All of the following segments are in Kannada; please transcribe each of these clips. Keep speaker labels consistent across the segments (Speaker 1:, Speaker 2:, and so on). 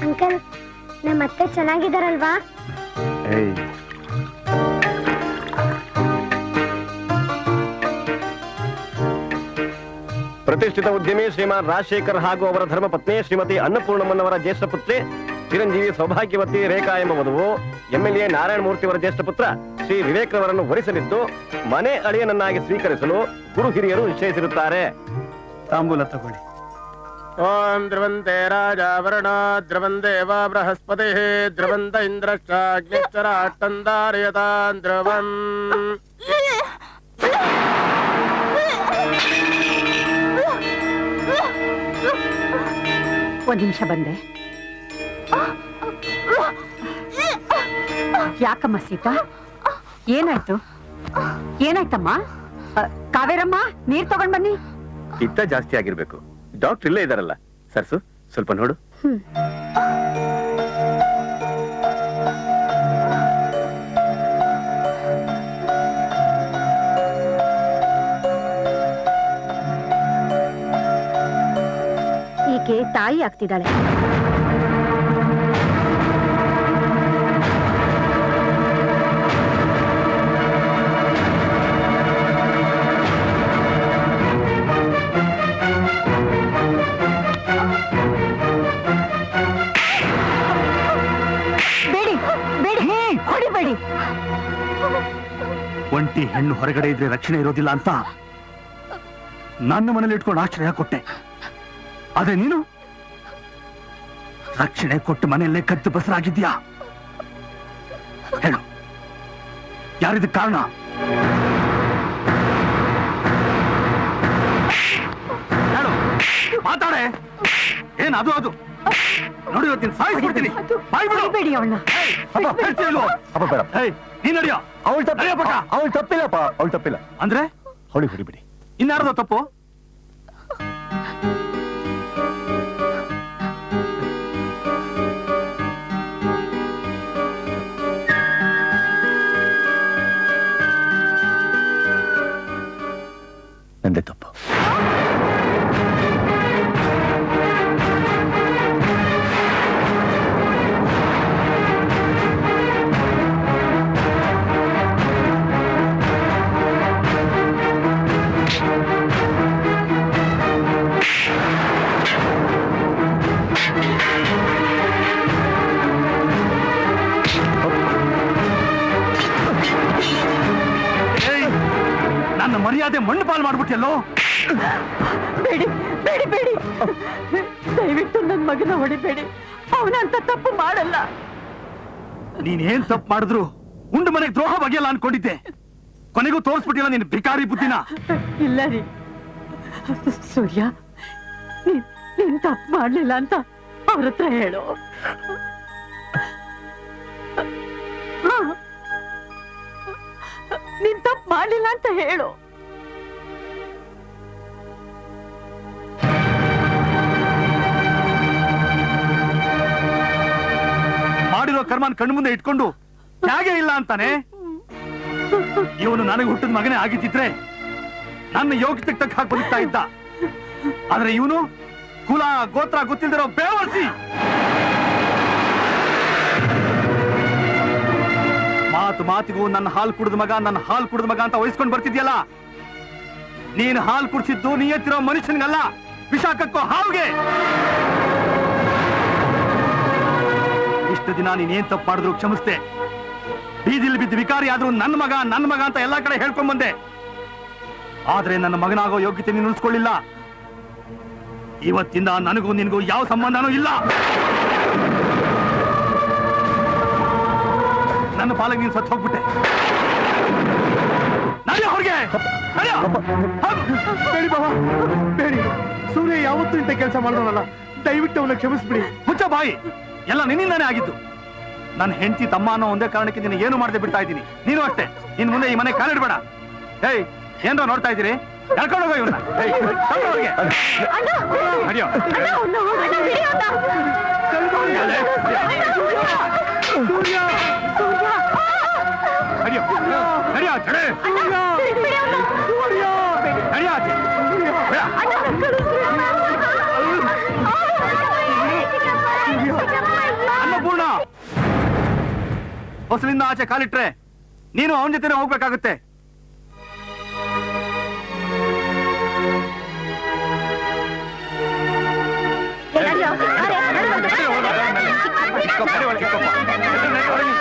Speaker 1: ಅಂಕಲ್, ನಮ್ಮ ಅತ್ತೆ ಚೆನ್ನಾಗಿದ್ದಾರಲ್ವಾ?
Speaker 2: ಪ್ರತಿಷ್ಠಿತ ಉದ್ಯಮಿ ಶ್ರೀಮಾನ್ ರಾಜಶೇಖರ್ ಹಾಗೂ ಅವರ ಧರ್ಮಪತ್ನಿ ಶ್ರೀಮತಿ ಅನ್ನಪೂರ್ಣಮ್ಮನವರ ಜ್ಯೇಷ್ಠ ಪುತ್ರಿ ಚಿರಂಜೀವಿ ಸೌಭಾಗ್ಯವತಿ ರೇಖಾ ಎಂಬ ವಧುವು ಎಂಎಲ್ಎ ನಾರಾಯಣ ಮೂರ್ತಿಯವರ ಜ್ಯೇಷ್ಠ ಪುತ್ರ ಶ್ರೀ ವಿವೇಕ್ ರವರನ್ನು ವರಿಸಲಿದ್ದು ಮನೆ ಅಳಿಯನನ್ನಾಗಿ ಸ್ವೀಕರಿಸಲು ಗುರು ಹಿರಿಯರು ನಿಶ್ಚಯಿಸಿರುತ್ತಾರೆ.
Speaker 3: ತಾಂಬೂಲ ತಗೊಳ್ಳಿ.
Speaker 2: ಓಂ ಧ್ರುವಂತೆ ರಾಜ ವರುಣ ಧ್ರುವಂದೇವ ಬೃಹಸ್ಪತಿ ಧ್ರುವಂತ ಇಂದ್ರಶ್ಚಾಗ್ನಿಶ್ಚರಾಟ್ಟಂದಾರಯತಾನ್ ಧ್ರುವಂ.
Speaker 4: ಒಂದ್ ನಿಮಿಷ ಬಂದೆ. ಯಾಕಮ್ಮ ಸೀತಾ, ಏನಾಯ್ತು? ಏನಾಯ್ತಮ್ಮ? ಕಾವೇರಮ್ಮ, ನೀರ್ ತಗೊಂಡ್ ಬನ್ನಿ.
Speaker 2: ಪಿತ್ತ ಜಾಸ್ತಿ ಆಗಿರ್ಬೇಕು. ಡಾಕ್ಟರ್ ಇಲ್ಲೇ ಇದಾರಲ್ಲ. ಸರ್ಸು, ಸ್ವಲ್ಪ ನೋಡು.
Speaker 1: ಈಕೆ ತಾಯಿ ಆಗ್ತಿದ್ದಾಳೆ.
Speaker 3: ಒಂಟಿ ಹೆಣ್ಣು ಹೊರಗಡೆ ಇದ್ರೆ ರಕ್ಷಣೆ ಇರೋದಿಲ್ಲ ಅಂತ ನನ್ನ ಮನೇಲಿ ಇಟ್ಕೊಂಡು ಆಶ್ರಯ ಕೊಟ್ಟೆ. ಅದೇ ನೀನು ರಕ್ಷಣೆ ಕೊಟ್ಟು ಮನೆಯಲ್ಲೇ ಕದ್ದು ಬಸರಾಗಿದ್ಯಾ? ಹೇಳು, ಯಾರಿದ ಕಾರಣ? ಹೇಳು, ಮಾತಾಡೆ. ಏನ್ ಅದು ಅದು ನೋಡಿ, ಇವತ್ತಿನ ಸಾಯಿಸ್ಬಿಡ್ತೀನಿ. ನೀನ್ ನಡಿಯೋ.
Speaker 2: ಅವಳು ತಪ್ಪಿಲ್ಲಪ್ಪ, ಅವಳು ತಪ್ಪಿಲ್ಲ.
Speaker 3: ಅಂದ್ರೆ
Speaker 2: ಅವಳಿಗೆ ಹೊಡಿಬಿಡಿ.
Speaker 3: ಇನ್ಯಾರ್ದೋ ತಪ್ಪು?
Speaker 2: ನಂದೇ ತಪ್ಪು.
Speaker 3: ನನ್ನ ಮರ್ಯಾದೆ ಮಣ್ಣು ಪಾಲು ಮಾಡ್ಬಿಟ್ಟೆಲ್ಲೋ.
Speaker 4: ಬೇಡಿ ಬೇಡಿ ಬೇಡಿ, ದಯವಿಟ್ಟು ನನ್ನ ಮಗನ ಹೊಡಿಬೇಡಿ. ಅವನಂತ ತಪ್ಪು ಮಾಡಲ್ಲ.
Speaker 3: ನೀನೇನ್ ತಪ್ಪು ಮಾಡಿದ್ರು ಉಂಡು ಮನೆಗೆ ದ್ರೋಹ ಬಗೆಯಲ್ಲ ಅನ್ಕೊಂಡಿದ್ದೆ. ಕೊನೆಗೂ ತೋರಿಸ್ಬಿಟ್ಟಿಲ್ಲ ನಿನ್ ಭಿಕಾರಿ ಬುದ್ಧಿನ.
Speaker 4: ಇಲ್ಲ ರೀ ಸೂರ್ಯ, ನೀನ್ ತಪ್ಪು ಮಾಡ್ಲಿಲ್ಲ ಅಂತ ಅವ್ರ ಹತ್ರ ಹೇಳು. ನೀನ್ ತಪ್ಪು ಮಾಡ್ಲಿಲ್ಲ ಅಂತ ಹೇಳು.
Speaker 3: ಮಾಡಿರೋ ಕರ್ಮನ್ ಕಣ್ಣು ಮುಂದೆ ಇಟ್ಕೊಂಡು ಹೇಗೆ ಇಲ್ಲ ಅಂತಾನೆ. ಇವನು ನನಗೆ ಹುಟ್ಟಿದ ಮಗನೇ ಆಗಿದ್ದಿದ್ರೆ ನನ್ನ ಯೋಗ್ಯತೆ ತಕ್ಕ ಹಾಕಿ ಬದುಕ್ತಾ ಇದ್ದ. ಆದ್ರೆ ಇವನು ಕುಲ ಗೋತ್ರ ಗೊತ್ತಿಲ್ದಿರೋ ಬೇವರ್ಸಿ. ಮಾತು ಮಾತಿಗೂ ನನ್ನ ಹಾಲು ಕುಡಿದ ಮಗ, ನನ್ನ ಹಾಲು ಕುಡಿದ ಮಗ ಅಂತ ವಹಿಸ್ಕೊಂಡು ಬರ್ತಿದ್ಯಲ್ಲ. ನೀನ್ ಹಾಲು ಕುಡಿಸಿದ್ದು ನೀ ಎತ್ತಿರೋ ಮನುಷ್ಯನಿಗಲ್ಲ, ವಿಷಾಕಕ್ಕೋ ಹಾವಿಗೆ. ಇಷ್ಟು ದಿನ ನೀನೇನ್ ತಪ್ಪು ಮಾಡಿದ್ರು ಕ್ಷಮಿಸ್ತೆ. ಬೀದಿಲಿ ಬಿದ್ದು ವಿಕಾರಿ ಆದ್ರೂ ನನ್ನ ಮಗ ಅಂತ ಎಲ್ಲಾ ಕಡೆ ಹೇಳ್ಕೊಂಡ್ ಬಂದೆ. ಆದ್ರೆ ನನ್ನ ಮಗನಾಗೋ ಯೋಗ್ಯತೆ ನೀನು ಉಳಿಸ್ಕೊಳ್ಳಿಲ್ಲ. ಇವತ್ತಿಂದ ನನಗೂ ನಿನಗೂ ಯಾವ ಸಂಬಂಧನೂ ಇಲ್ಲ. ನನ್ನ ಪಾಲಿಗೆ ನೀನು ಸತ್ತು ಹೋಗ್ಬಿಟ್ಟೆ. ನಡೆಯ ಹೊರಗೆ.
Speaker 2: ಬೇಡಿ ಬಾಬಾ, ಬೇಡಿ. ಸೂರ್ಯ ಯಾವತ್ತೂ ಇಂಥ ಕೆಲಸ ಮಾಡೋನಲ್ಲ, ದಯವಿಟ್ಟು ಅವನ್ನ ಕ್ಷಮಿಸ್ಬಿಡಿ.
Speaker 3: ಮುಚ್ಚ ಬಾಯಿ, ಎಲ್ಲ ನಿನ್ನಿಂದಾನೇ ಆಗಿದ್ದು. ನನ್ನ ಹೆಂಡತಿ ತಮ್ಮ ಅನ್ನೋ ಒಂದೇ ಕಾರಣಕ್ಕೆ ನೀನು ಏನು ಮಾಡದೆ ಬಿಡ್ತಾ ಇದ್ದೀನಿ. ನೀನು ಅಷ್ಟೇ, ಇನ್ ಮುಂದೆ ಈ ಮನೆ ಕಾಲಿಡ್ಬೇಡ. ಏಯ್, ಏನ್ರ ನೋಡ್ತಾ ಇದ್ದೀರಿ? ಕರ್ಕೊಂಡು ಹೋಗೋ ಇವ್ರನ್ನ. ಅನ್ನಪೂರ್ಣ, ಹೊಸಲಿಂದ ಆಚೆ ಕಾಲಿಟ್ರೆ ನೀನು ಅವನ ಜೊತೆ ಹೋಗ್ಬೇಕಾಗುತ್ತೆ.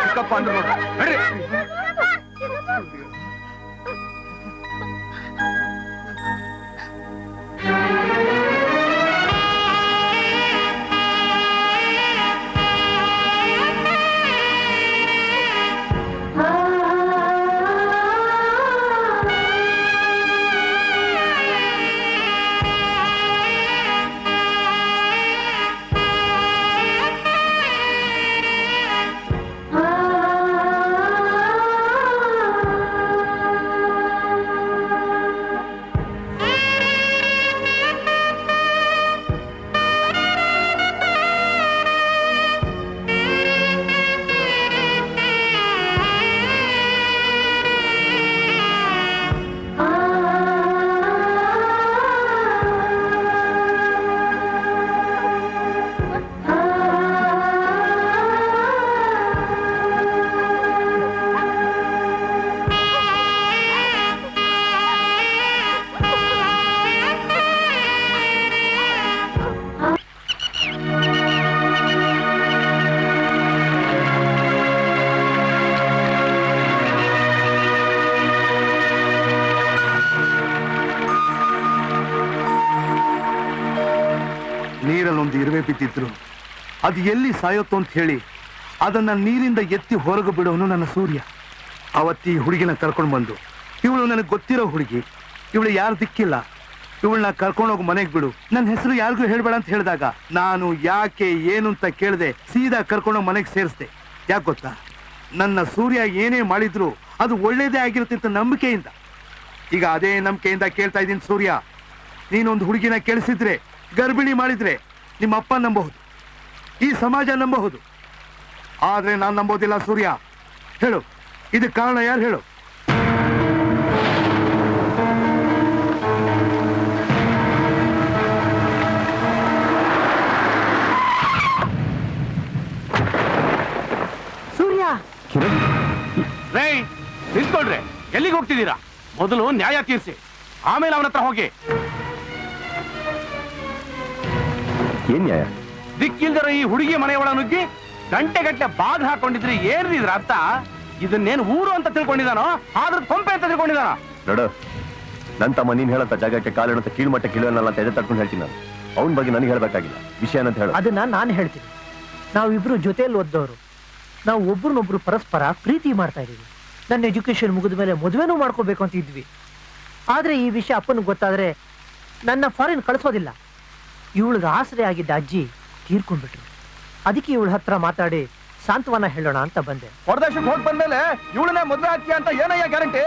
Speaker 3: ಚಿಕ್ಕಪ್ಪ ಅಂದ್ರೆ ನೋಡ್ರಿ. ನೀರಲ್ಲೊಂದು ಇರುವೆ ಬಿದ್ದಿದ್ರು, ಅದು ಎಲ್ಲಿ ಸಾಯೋತ್ತು ಅಂತ ಹೇಳಿ ಅದನ್ನ ನೀರಿಂದ ಎತ್ತಿ ಹೊರಗೆ ಬಿಡೋನು ನನ್ನ ಸೂರ್ಯ. ಅವತ್ತಿ ಹುಡುಗಿನ ಕರ್ಕೊಂಡು ಬಂದು, ಇವಳು ನನಗೆ ಗೊತ್ತಿರೋ ಹುಡುಗಿ, ಇವಳು ಯಾರು ದಿಕ್ಕಿಲ್ಲ, ಇವಳನ್ನ ಕರ್ಕೊಂಡೋಗಿ ಮನೆಗೆ ಬಿಡು, ನನ್ನ ಹೆಸರು ಯಾರಿಗೂ ಹೇಳ್ಬೇಡ ಅಂತ ಹೇಳಿದಾಗ ನಾನು ಯಾಕೆ ಏನು ಅಂತ ಕೇಳದೆ ಸೀದಾ ಕರ್ಕೊಂಡೋಗಿ ಮನೆಗೆ ಸೇರಿಸ್ದೆ. ಯಾಕೆ ಗೊತ್ತಾ, ನನ್ನ ಸೂರ್ಯ ಏನೇ ಮಾಡಿದ್ರು ಅದು ಒಳ್ಳೇದೇ ಆಗಿರುತ್ತೆ ಅಂತ ನಂಬಿಕೆಯಿಂದ. ಈಗ ಅದೇ ನಂಬಿಕೆಯಿಂದ ಕೇಳ್ತಾ ಇದ್ದೀನಿ ಸೂರ್ಯ, ನೀನೊಂದು ಹುಡುಗಿನ ಕೇಳಿಸಿದ್ರೆ, ಗರ್ಭಿಣಿ ಮಾಡಿದ್ರೆ ನಿಮ್ಮ ಅಪ್ಪ ನಂಬಬಹುದು, ಈ ಸಮಾಜ ನಂಬಬಹುದು, ಆದ್ರೆ ನಾನು ನಂಬೋದಿಲ್ಲ ಸೂರ್ಯ. ಹೇಳು, ಇದಕ್ಕೆ ಕಾರಣ ಯಾರು ಹೇಳು?
Speaker 4: ಸೂರ್ಯ,
Speaker 3: ರೇ ನಿಂತ್ಕೊಳ್ರೆ, ಎಲ್ಲಿಗೆ ಹೋಗ್ತಿದ್ದೀರಾ? ಮೊದಲು ನ್ಯಾಯ ತೀರಿಸಿ, ಆಮೇಲೆ ಅವನ ಹತ್ರ ಹೋಗಿ.
Speaker 2: ಏನ್ ನ್ಯಾಯ?
Speaker 3: ದಿಕ್ಕಿಲ್ದರ ಈ ಹುಡುಗಿ ಮನೆಯೊಳ ನುಗ್ಗಿ ಗಂಟೆ ಗಂಟೆ ಬಾಗ್ ಹಾಕೊಂಡಿದ್ರೆ ಏನಿದ್ರ ಅರ್ಥ? ಇದನ್ನೇನು ಊರು ಅಂತ ತಿಳ್ಕೊಂಡಿದಾನೋ, ಆದ್ರ ಕೊಂಪೆ ಅಂತ ತಿಳ್ಕೊಂಡಿದಾನ?
Speaker 2: ನೋಡು, ನನ್ ತಮ್ಮ ನೀನ್ ಹೇಳಂತ ಜಾಗಕ್ಕೆ ಕಾಲಿಡಂತ ಕೀಳ್ಮಟ್ಟ ಕೀಳನ್ನಲ್ಲ ಅಂತ ಎದೆ ತಡ್ಕೊಂಡು ಹೇಳ್ತೀನಿ ನಾನು. ಅವನ ಬಗ್ಗೆ ನನಗೆ ಹೇಳ್ಬೇಕಾಗಿಲ್ಲ, ವಿಷಯ ಅಂತ ಹೇಳ.
Speaker 5: ಅದನ್ನ ನಾನು ಹೇಳ್ತೀನಿ. ನಾವಿಬ್ರು ಜೊತೆಯಲ್ಲಿ ಓದ್ದವರು, ನಾವು ಒಬ್ರನ್ನೊಬ್ರು ಪರಸ್ಪರ ಪ್ರೀತಿ ಮಾಡ್ತಾ ಇದೀವಿ. ನನ್ನ ಎಜುಕೇಶನ್ ಮುಗಿದ ಮೇಲೆ ಮದುವೆನೂ ಮಾಡ್ಕೋಬೇಕು ಅಂತ ಇದ್ವಿ. ಆದ್ರೆ ಈ ವಿಷಯ ಅಪ್ಪನಿಗೆ ಗೊತ್ತಾದ್ರೆ ನನ್ನ ಫಾರಿನ್ ಕಳಿಸೋದಿಲ್ಲ. ಇವಳಿಗೆ ಆಸರೆ ಆಗಿದ್ದ ಅಜ್ಜಿ ತೀರ್ಕೊಂಡ್ಬಿಟ್ರು. ಅದಕ್ಕೆ ಇವಳ ಹತ್ರ ಮಾತಾಡಿ ಸಾಂತ್ವನ ಹೇಳೋಣ ಅಂತ ಬಂದೆ.
Speaker 3: ಹೊರದೇಶಕ್ಕೆ ಹೋಗಿ ಬಂದ್ಮೇಲೆ ಇವಳನ್ನೇ ಮದುವೆ ಹಾಕಿ ಅಂತ ಏನಯ್ಯ ಗ್ಯಾರಂಟಿ?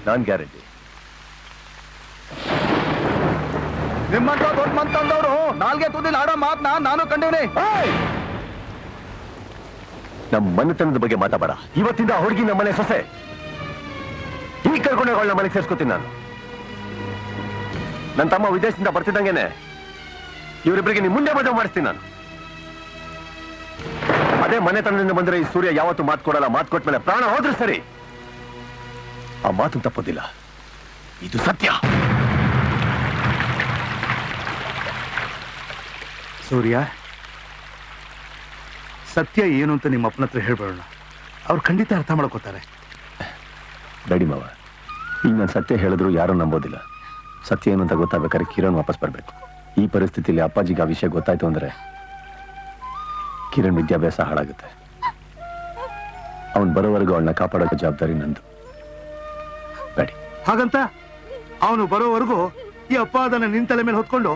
Speaker 2: ನಾನ್ ಗ್ಯಾರಂಟಿ.
Speaker 3: ನಿಮ್ಮಂತ ದೊಡ್ಡ ಮಂತಂದವರು ನಾಲ್ಗೆ ತುದಿಲ್ ಆಡೋ ಮಾತನ್ನ ನಾನು ಕಂಡಿವ್ನಿ.
Speaker 2: ನಮ್ಮ ಮನೆತನದ ಬಗ್ಗೆ ಮಾತಾಡ. ಇವತ್ತಿಂದ ಹುಡುಗಿ ನಮ್ಮ ಮನೆ ಸೊಸೆ. ಈಗ ಕರ್ಕೊಂಡು ಅವಳ ಮನೆಗೆ ಸೇರ್ಸ್ಕೊತೀನಿ ನಾನು. ನನ್ನ ತಮ್ಮ ವಿದೇಶದಿಂದ ಬರ್ತಿದ್ದಂಗೆನೆ ಇವರಿಬ್ಬರಿಗೆ ನೀ ಮುಂದೆ ಮದುವೆ ಮಾಡಿಸ್ತೀನಿ ನಾನು. ಅದೇ ಮನೆತನದಿಂದ ಬಂದ್ರೆ ಈ ಸೂರ್ಯ ಯಾವತ್ತೂ ಮಾತು ಕೊಡಲ್ಲ. ಮಾತು ಕೊಟ್ಟ ಮೇಲೆ ಪ್ರಾಣ ಹೋದ್ರೆ ಸರಿ, ಆ ಮಾತು ತಪ್ಪೋದಿಲ್ಲ. ಇದು ಸತ್ಯ.
Speaker 3: ಸೂರ್ಯ, ಸತ್ಯ ಏನು ಅಂತ ನಿಮ್ಮ ಅಪ್ಪನ ಹತ್ರ ಹೇಳ್ಬೇಡೋಣ. ಅವ್ರು ಖಂಡಿತ ಅರ್ಥ ಮಾಡ್ಕೋತಾರೆ.
Speaker 2: ಡ್ಯಾಡಿ ಮಾವ, ಈಗ ನಾನು ಸತ್ಯ ಹೇಳಿದ್ರು ಯಾರೂ ನಂಬೋದಿಲ್ಲ. ಸತ್ಯ ಏನು ಅಂತ ಗೊತ್ತಾಗ್ಬೇಕಾದ್ರೆ ಕಿರಣ್ ವಾಪಸ್ ಬರ್ಬೇಕು. ಈ ಪರಿಸ್ಥಿತಿಯಲ್ಲಿ ಅಪ್ಪಾಜಿಗೆ ಆ ವಿಷಯ ಗೊತ್ತಾಯ್ತು ಅಂದ್ರೆ ಕಿರಣ್ ವಿದ್ಯಾಭ್ಯಾಸ ಹಾಳಾಗುತ್ತೆ. ಅವನ್ ಬರೋವರೆಗೂ ಅವಳನ್ನ ಕಾಪಾಡೋ ಜವಾಬ್ದಾರಿ ನಂದು. ಡ್ಯಾಡಿ,
Speaker 3: ಹಾಗಂತ ಅವನು ಬರೋವರೆಗೂ ಈ ಅಪ್ಪ ಅದನ್ನ ನಿನ್ ತಲೆ ಮೇಲೆ ಹೊತ್ಕೊಂಡು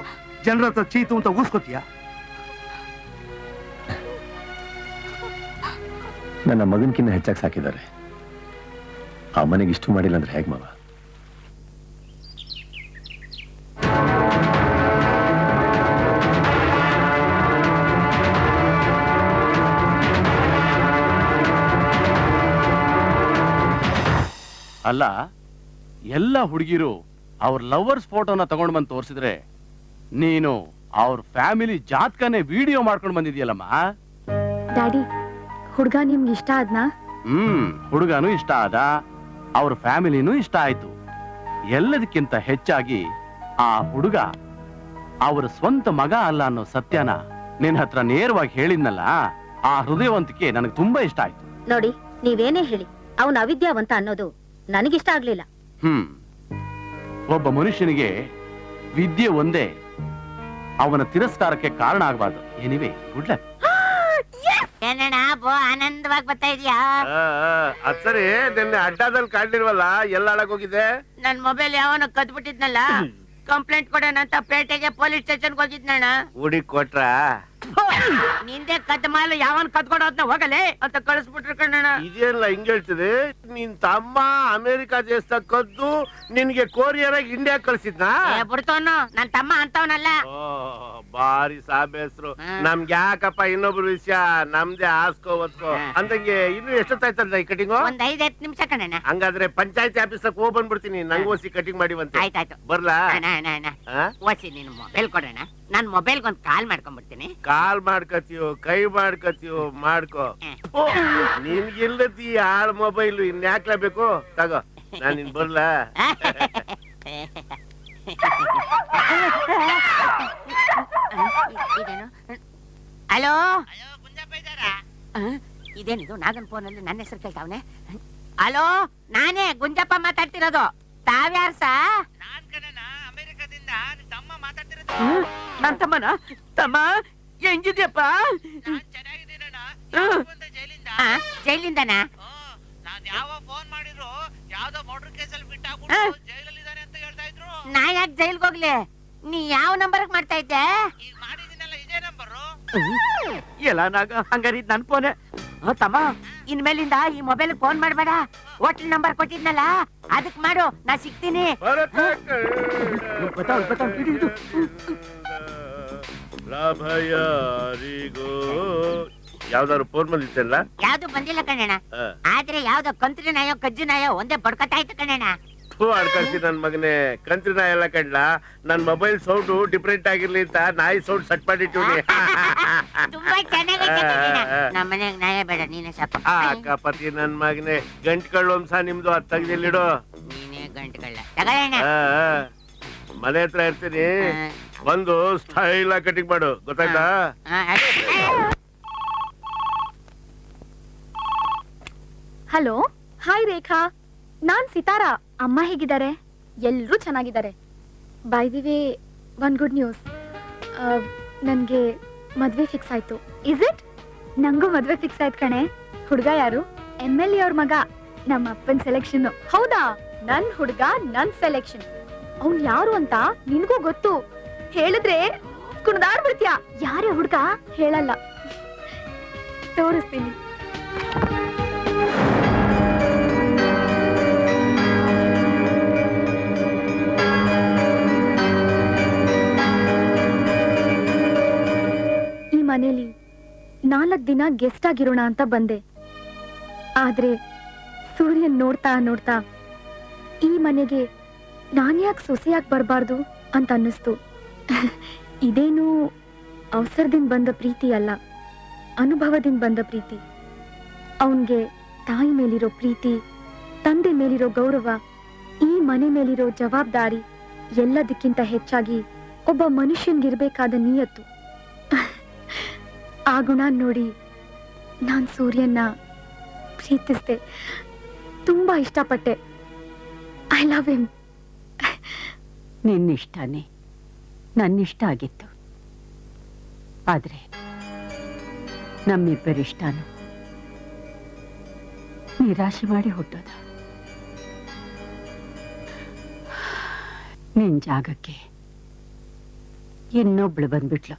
Speaker 3: ಜನರ ಹತ್ರ ಚೀತು ಅಂತ ಊಸ್ಕೊತೀಯ?
Speaker 2: ನನ್ನ ಮಗನ್ಕಿನ್ನ ಹೆಚ್ಚಾಗಿ ಸಾಕಿದ್ದಾರೆ. ಆ ಮನೆಗೆ ಇಷ್ಟು ಮಾಡಿಲ್ಲ ಅಂದ್ರೆ ಹೇಗೆ ಮಾವ?
Speaker 6: ಅಲ್ಲ, ಎಲ್ಲ ಹುಡುಗಿರು ಅವ್ರ ಲವರ್ಸ್ ಫೋಟೋನ ತಗೊಂಡು ಬಂದು ತೋರಿಸಿದ್ರೆ ನೀನು
Speaker 3: ಅವ್ರ ಫ್ಯಾಮಿಲಿ ಜಾತಕನೇ ವಿಡಿಯೋ ಮಾಡ್ಕೊಂಡು ಬಂದಿದ್ಯಲ್ಲಮ್ಮ.
Speaker 1: ಡ್ಯಾಡಿ, ಹುಡ್ಗ ನಿಮ್ಗೆ ಇಷ್ಟ ಆದ್ನಾ?
Speaker 3: ಹುಡುಗನೂ ಇಷ್ಟ ಆದ, ಅವ್ರ ಫ್ಯಾಮಿಲಿನೂ ಇಷ್ಟ ಆಯ್ತು. ಎಲ್ಲದಕ್ಕಿಂತ ಹೆಚ್ಚಾಗಿ ಆ ಹುಡುಗ ಅವರ ಸ್ವಂತ ಮಗ ಅಲ್ಲ ಅನ್ನೋ ಸತ್ಯನ ನಿನ್ ಹತ್ರ ನೇರವಾಗಿ ಹೇಳಿದ್ನಲ್ಲ, ಆ ಹೃದಯವಂತಿಕೆ ನನಗೆ ತುಂಬಾ ಇಷ್ಟ ಆಯ್ತು.
Speaker 1: ನೋಡಿ, ನೀವೇನೇ ಹೇಳಿ ಅವನ ಅವಿದ್ಯಾವಂತ ಅನ್ನೋದು ನನಗಿಷ್ಟ ಆಗ್ಲಿಲ್ಲ.
Speaker 3: ಒಬ್ಬ ಮನುಷ್ಯನಿಗೆ ವಿದ್ಯೆ ಒಂದೇ ಅವನ ತಿರಸ್ಕಾರಕ್ಕೆ ಕಾರಣ ಆಗಬಾರ್ದು. Anyway, good luck.
Speaker 1: ಏನಣ್ಣ ಆನಂದವಾಗಿ ಬರ್ತಾ ಇದೀಯಾ?
Speaker 2: ಅದ್ ಸರಿ, ನಿನ್ನೆ ಅಡ್ಡಾದಲ್ಲಿ ಕಾಣ್ಲಿಲ್ವಲ್ಲ, ಎಲ್ಲ ಹೋಗಿದೆ?
Speaker 6: ನನ್ ಮೊಬೈಲ್ ಯಾವನ ಕದ್ಬಿಟ್ಟಿದ್ನಲ್ಲ, ಕಂಪ್ಲೇಂಟ್ ಕೊಡೋಣ ಅಂತ ಪೇಟೆಗೆ ಪೊಲೀಸ್ ಸ್ಟೇಷನ್ ಹೋಗಿದ್ನಣ್ಣ.
Speaker 2: ಹುಡುಗಿ ಕೊಟ್ರ?
Speaker 6: ನಿಂದೆ ಕದ್ದ ಮಾಲು ಯಾವನ್ ಕದ್ಕೊಡೋದ್ನ ಹೋಗಲೇ ಅಂತ ಕಳಿಸ್ಬಿಟ್ರು ಕಣ್ಣಣ್ಣ.
Speaker 2: ಇದೇನಿಲ್ಲ ಹಿಂಗ್ ಹೇಳ್ತಿದೆ? ನಿನ್ ತಮ್ಮ ಅಮೆರಿಕಾ ದೇಶದ ಕದ್ದು ನಿನ್ಗೆ ಕೊರಿಯರ್ ಇಂಡಿಯಾ ಕಳ್ಸಿದ್ನಾ?
Speaker 6: ಬಿಡ್ತವನು, ನನ್ ತಮ್ಮ ಅಂತವನಲ್ಲ.
Speaker 2: ಬಾರಿ ಸಾಬೆ ಹೆಸರು. ನಮ್ಗೆ ಯಾಕಪ್ಪ ಇನ್ನೊಬ್ರು ವಿಷಯ, ನಮ್ದೇ ಆಸ್ಕೋ ಒತ್ಕೋ ಅಂದಂಗೆ. ಇನ್ನು ಎಷ್ಟೊತ್ತಾಯ್ತಲ್ಲ ಈ ಕಟಿಂಗು?
Speaker 6: ಒಂದ್ 5-10 ನಿಮಿಷ ಕಣ್ಣಣ್ಣ.
Speaker 2: ಹಂಗಾದ್ರೆ ಪಂಚಾಯತಿ ಆಫೀಸ್ ಹೋಗ್ ಬಂದ್ಬಿಡ್ತೀನಿ, ನಂಗೆ ಓಸಿ ಕಟಿಂಗ್ ಮಾಡಿವಂತೆ.
Speaker 6: ಆಯ್ತಾಯ್ತು,
Speaker 2: ಬರ್ಲಾ?
Speaker 6: ಓಸಿ ನೀನು ಮೊಬೈಲ್ ಕೊಡೋಣ, ನಾನ್ ಮೊಬೈಲ್ಗೆ ಒಂದ್ ಕಾಲ್ ಮಾಡ್ಕೊಂಡ್ಬಿಡ್ತೀನಿ.
Speaker 2: ಕಾಲ್ ಮಾಡ್ಕತಿಯೋ ಕೈ ಮಾಡ್ಕತಿಯೋ ಮಾಡ್ಕೋ. ನಿನ್ಗಿಲ್ಲದಿ ಆಳ್ ಮೊಬೈಲ್ ಇನ್ಯಾಕ್ಲೇಬೇಕು? ತಗೋ, ನಾನ್ ನಿನ್ ಬರ್ಲಾ?
Speaker 6: ಹಲೋ, ಇದೇನಿದು ನಾಗನ್ ಫೋನಲ್ಲಿ ನನ್ನ ಹೆಸರು ಕೇಳ್ತಾವನೆ? ಹಲೋ, ನಾನೇ ಗುಂಜಪ್ಪ ಮಾತಾಡ್ತಿರೋದು. ತಾವ್ಯಾರು ಸಾ? ನನ್ ತಮ್ಮನ? ತಮ್ಮ ಹೆಂಗಿದ್ಯಪ್ಪ? ಜೈಲಿಂದನಾ? ನಾ ಯಾಕೆ ಜೈಲ್ಗೆ ಹೋಗ್ಲಿ? ನೀ ಯಾವ ನಂಬರ್ ಮಾಡ್ತಾ ಇದ್ದೆ? ಎಲ್ಲ ನಾಗ ಹಂಗಾರ ನನ್ ಫೋನ್. ತಮ್ಮ, ಇನ್ಮೇಲಿಂದ ಈ ಮೊಬೈಲ್ ಫೋನ್ ಮಾಡ್ಬೇಡ. ಹೋಟೆಲ್ ನಂಬರ್ ಕೊಟ್ಟಿದ್ನಲ್ಲ ಅದಕ್ ಮಾಡು, ನಾ ಸಿಗ್ತೀನಿ.
Speaker 2: ಯಾವ್ದಾದ್ರು ಫೋನ್ ಬಂದಿತ್ತಲ್ಲ?
Speaker 6: ಯಾವ್ದು ಬಂದಿಲ್ಲ ಕಣ್ಣಣ್ಣ, ಆದ್ರೆ ಯಾವ್ದೋ ಕಂತ್ರಿ ನಾಯೋ ಕಜ್ಜು ನಾಯೋ ಒಂದೇ ಬಡ್ಕತಾ ಇತ್ತು ಕಣ್ಣಣ್ಣ.
Speaker 2: ಅಡ್ಕಳ್ಸಿ ನನ್ ಮಗನೇ, ಕಂತ್ರಿ ನಾಯಿ ಎಲ್ಲ ಕಂಡ್ಲ. ನನ್ ಮೊಬೈಲ್ ಸೌಂಡ್ ಡಿಫ್ರೆಂಟ್ ಆಗಿರ್ಲಿ ಅಂತ ನಾಯಿ ಸೌಂಡ್ ಸೆಟ್ ಮಾಡಿಟ್ಟಿವ್ನಿ.
Speaker 6: ತುಂಬಾ ಚೆನ್ನಾಗೈತೆ ನಮ್ಮ ಮನೆಗ್ ನಾಯ ಬೇಡ, ನೀನೇ ಸಾಕು.
Speaker 2: ಅಕ್ಕಪತಿ ನನ್ ಮಗನೇ, ಗಂಟ್ಕಳ್ಳು ವಂಶ ನಿಮ್ದು, ಅದ್ ತೆಗ್ದಿಲ್ಲಿಡು.
Speaker 6: ನೀನೇ ಗಂಟುಗಳ ತಗೊಳ್ಳೋಣ.
Speaker 2: ಮನೆ ಹತ್ರ ಇರ್ತೀನಿ, ಬಂದು ಸ್ಟೈಲ್ ಆಗಿ ಕಟಿಂಗ್ ಮಾಡು, ಗೊತ್ತಾಯ್ತಾ?
Speaker 1: ಹಲೋ, ಹಾಯ್ ರೇಖಾ, ನಾನ್ ಸಿತಾರಾ. ಅಮ್ಮ ಹೇಗಿದ್ದಾರೆ? ಎಲ್ರೂ ಚೆನ್ನಾಗಿದ್ದಾರೆ. By the way, one good news. ನನ್ಗೆ ಮದ್ವೆ ಫಿಕ್ಸ್ ಆಯ್ತು. Is it? ನಂಗೂ ಮದ್ವೆ ಫಿಕ್ಸ್ ಆಯ್ತು ಕಣೆ. ಹುಡ್ಗ ಯಾರು? MLA ಅವ್ರ ಮಗ. ನಮ್ಮ ಅಪ್ಪನ್ ಸೆಲೆಕ್ಷನ್. ಹೌದಾ? ನನ್ ಹುಡ್ಗ, ನನ್ ಸೆಲೆಕ್ಷನ್. ಅವ್ನ್ ಯಾರು ಅಂತ ನಿನ್ಗೂ ಗೊತ್ತು? ಹೇಳಿದ್ರೆ ಕುಣ್ದಾಡ್ಬಿಡ್ತೀಯ. ಯಾರೇ ಹುಡ್ಗ? ಹೇಳಲ್ಲ, ತೋರಿಸ್ತೀನಿ. ಮನೇಲಿ 4 ದಿನ ಗೆಸ್ಟ್ ಆಗಿರೋಣ ಅಂತ ಬಂದೆ. ಆದ್ರೆ ಸೂರ್ಯನ್ ನೋಡ್ತಾ ನೋಡ್ತಾ ಈ ಮನೆಗೆ ನಾನ್ಯಾಕೆ ಸೊಸೆಯಾಗಿ ಬರಬಾರ್ದು ಅಂತ ಅನ್ನಿಸ್ತು. ಇದೇನು ಅವಸರದಿಂದ ಬಂದ ಪ್ರೀತಿ ಅಲ್ಲ, ಅನುಭವದಿಂದ ಬಂದ ಪ್ರೀತಿ. ಅವನ್ಗೆ ತಾಯಿ ಮೇಲಿರೋ ಪ್ರೀತಿ, ತಂದೆ ಮೇಲಿರೋ ಗೌರವ, ಈ ಮನೆ ಮೇಲಿರೋ ಜವಾಬ್ದಾರಿ, ಎಲ್ಲದಕ್ಕಿಂತ ಹೆಚ್ಚಾಗಿ ಒಬ್ಬ ಮನುಷ್ಯನ್ಗಿರ್ಬೇಕಾದ ನಿಯತ್ತು. ಆ ಗುಣ ನೋಡಿ ನಾನ್ ಸೂರ್ಯನ್ನ ಪ್ರೀತಿಸ್ದೆ, ತುಂಬಾ ಇಷ್ಟಪಟ್ಟೆ. I love him.
Speaker 4: ನಿನ್ನಿಷ್ಟನೇ ನನ್ನಿಷ್ಟ ಆಗಿತ್ತು, ಆದ್ರೆ ನಮ್ಮಿಬ್ಬರಿಷ್ಟನು ನಿರಾಶೆ ಮಾಡಿ ಹುಟ್ಟೋದ. ನಿನ್ ಜಾಗಕ್ಕೆ ಇನ್ನೊಬ್ಳು ಬಂದ್ಬಿಟ್ಲು.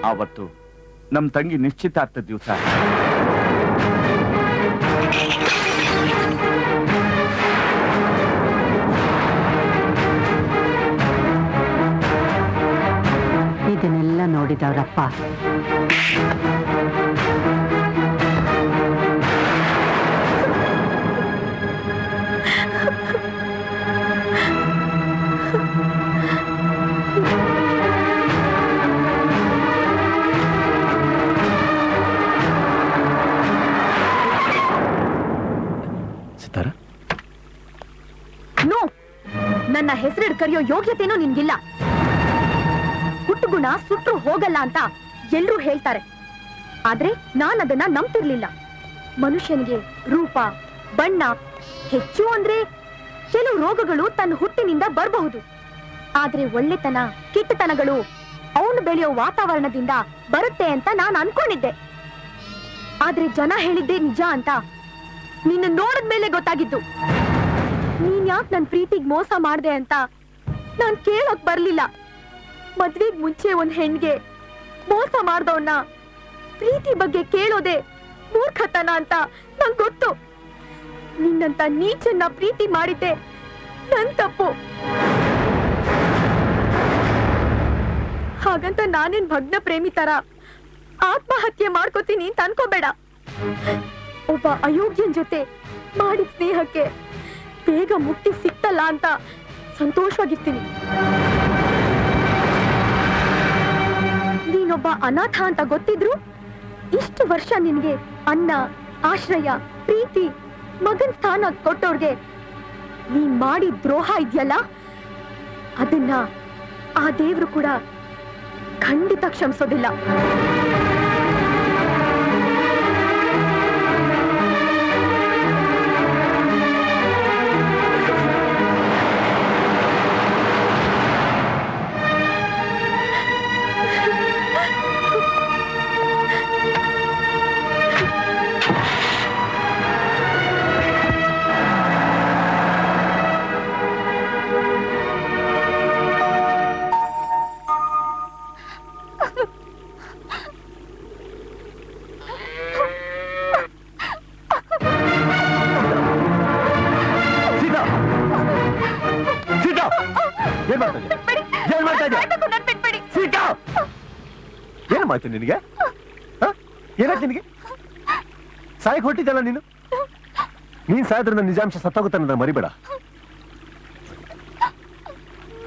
Speaker 3: ಆವತ್ತು ನಮ್ ತಂಗಿ ನಿಶ್ಚಿತಾರ್ಥ ದಿವಸ.
Speaker 4: ಇದನ್ನೆಲ್ಲ ನೋಡಿದವರಪ್ಪ
Speaker 1: ಬರೆಯೋ ಯೋಗ್ಯತೆನೂ ನಿನ್ಗಿಲ್ಲ. ಹುಟ್ಟುಗುಣ ಸುಟ್ರು ಹೋಗಲ್ಲ ಅಂತ ಎಲ್ರೂ ಹೇಳ್ತಾರೆ, ಆದ್ರೆ ನಾನದನ್ನ ನಂಬ್ತಿರ್ಲಿಲ್ಲ. ಮನುಷ್ಯನಿಗೆ ರೂಪ, ಬಣ್ಣ, ಹೆಚ್ಚು ಅಂದ್ರೆ ಕೆಲವು ರೋಗಗಳು ತನ್ನ ಹುಟ್ಟಿನಿಂದ ಬರಬಹುದು. ಆದ್ರೆ ಒಳ್ಳೆತನ, ಕೆಟ್ಟತನಗಳು ಅವನು ಬೆಳೆಯೋ ವಾತಾವರಣದಿಂದ ಬರುತ್ತೆ ಅಂತ ನಾನು ಅನ್ಕೊಂಡಿದ್ದೆ. ಆದ್ರೆ ಜನ ಹೇಳಿದ್ದೆ ನಿಜ ಅಂತ ನಿನ್ನ ನೋಡಿದ್ಮೇಲೆ ಗೊತ್ತಾಗಿದ್ದು. ನೀನ್ ಯಾಕೆ ನನ್ ಪ್ರೀತಿಗ್ ಮೋಸ ಮಾಡ್ದೆ ಅಂತ ನಾನ್ ಕೇಳೋಕ್ ಬರ್ಲಿಲ್ಲ. ಮದ್ವೆಗ್ ಮುಂಚೆ ಒಂದ್ ಹೆಣ್ಗೆ ಮೋಸ ಮಾಡ್ದವನ್ನ ಪ್ರೀತಿ ಬಗ್ಗೆ ಕೇಳೋದೆ ಮೂರ್ಖತನ ಅಂತ ನಂಗ್ ಗೊತ್ತು. ನಿನ್ನಂತ ನೀಚನ್ನ ಪ್ರೀತಿ ಮಾಡಿದ್ದೆ ನನ್ ತಪ್ಪು. ಹಾಗಂತ ನಾನೇನ್ ಭಗ್ನ ಪ್ರೇಮಿ ತರ ಆತ್ಮಹತ್ಯೆ ಮಾಡ್ಕೋತೀನಿ ಅಂತ ಅನ್ಕೋಬೇಡ. ಒಬ್ಬ ಅಯೋಗ್ಯನ್ ಜೊತೆ ಮಾಡಿದ ಸ್ನೇಹಕ್ಕೆ ಬೇಗ ಮುಕ್ತಿ ಸಿಕ್ತಲ್ಲ ಅಂತ ಸಂತೋಷವಾಗಿರ್ತೀನಿ. ನೀನೊಬ್ಬ ಅನಾಥ ಅಂತ ಗೊತ್ತಿದ್ರು ಇಷ್ಟು ವರ್ಷ ನಿನ್ಗೆ ಅನ್ನ, ಆಶ್ರಯ, ಪ್ರೀತಿ, ಮಗನ್ ಸ್ಥಾನ ಕೊಟ್ಟವ್ರಿಗೆ ನೀನ್ ಮಾಡಿ ದ್ರೋಹ ಇದೆಯಲ್ಲ, ಅದನ್ನ ಆ ದೇವ್ರು ಕೂಡ ಖಂಡಿತ ಕ್ಷಮಿಸೋದಿಲ್ಲ.
Speaker 2: ಏನಾಯ್ತು ನಿನಗೆ? ಏನಾಯ್ತು ನಿನಗೆ? ಸಾಯಕ್ ಹೊಟ್ಟಿದ್ದಲ್ಲ ನೀನು. ನೀನ್ ಸಾಯೋದ್ರಿಂದ ನಿಜಾಂಶ ಸತ್ತೋಗುತ್ತೆ ನನ್ನ ಮರಿಬೇಡ.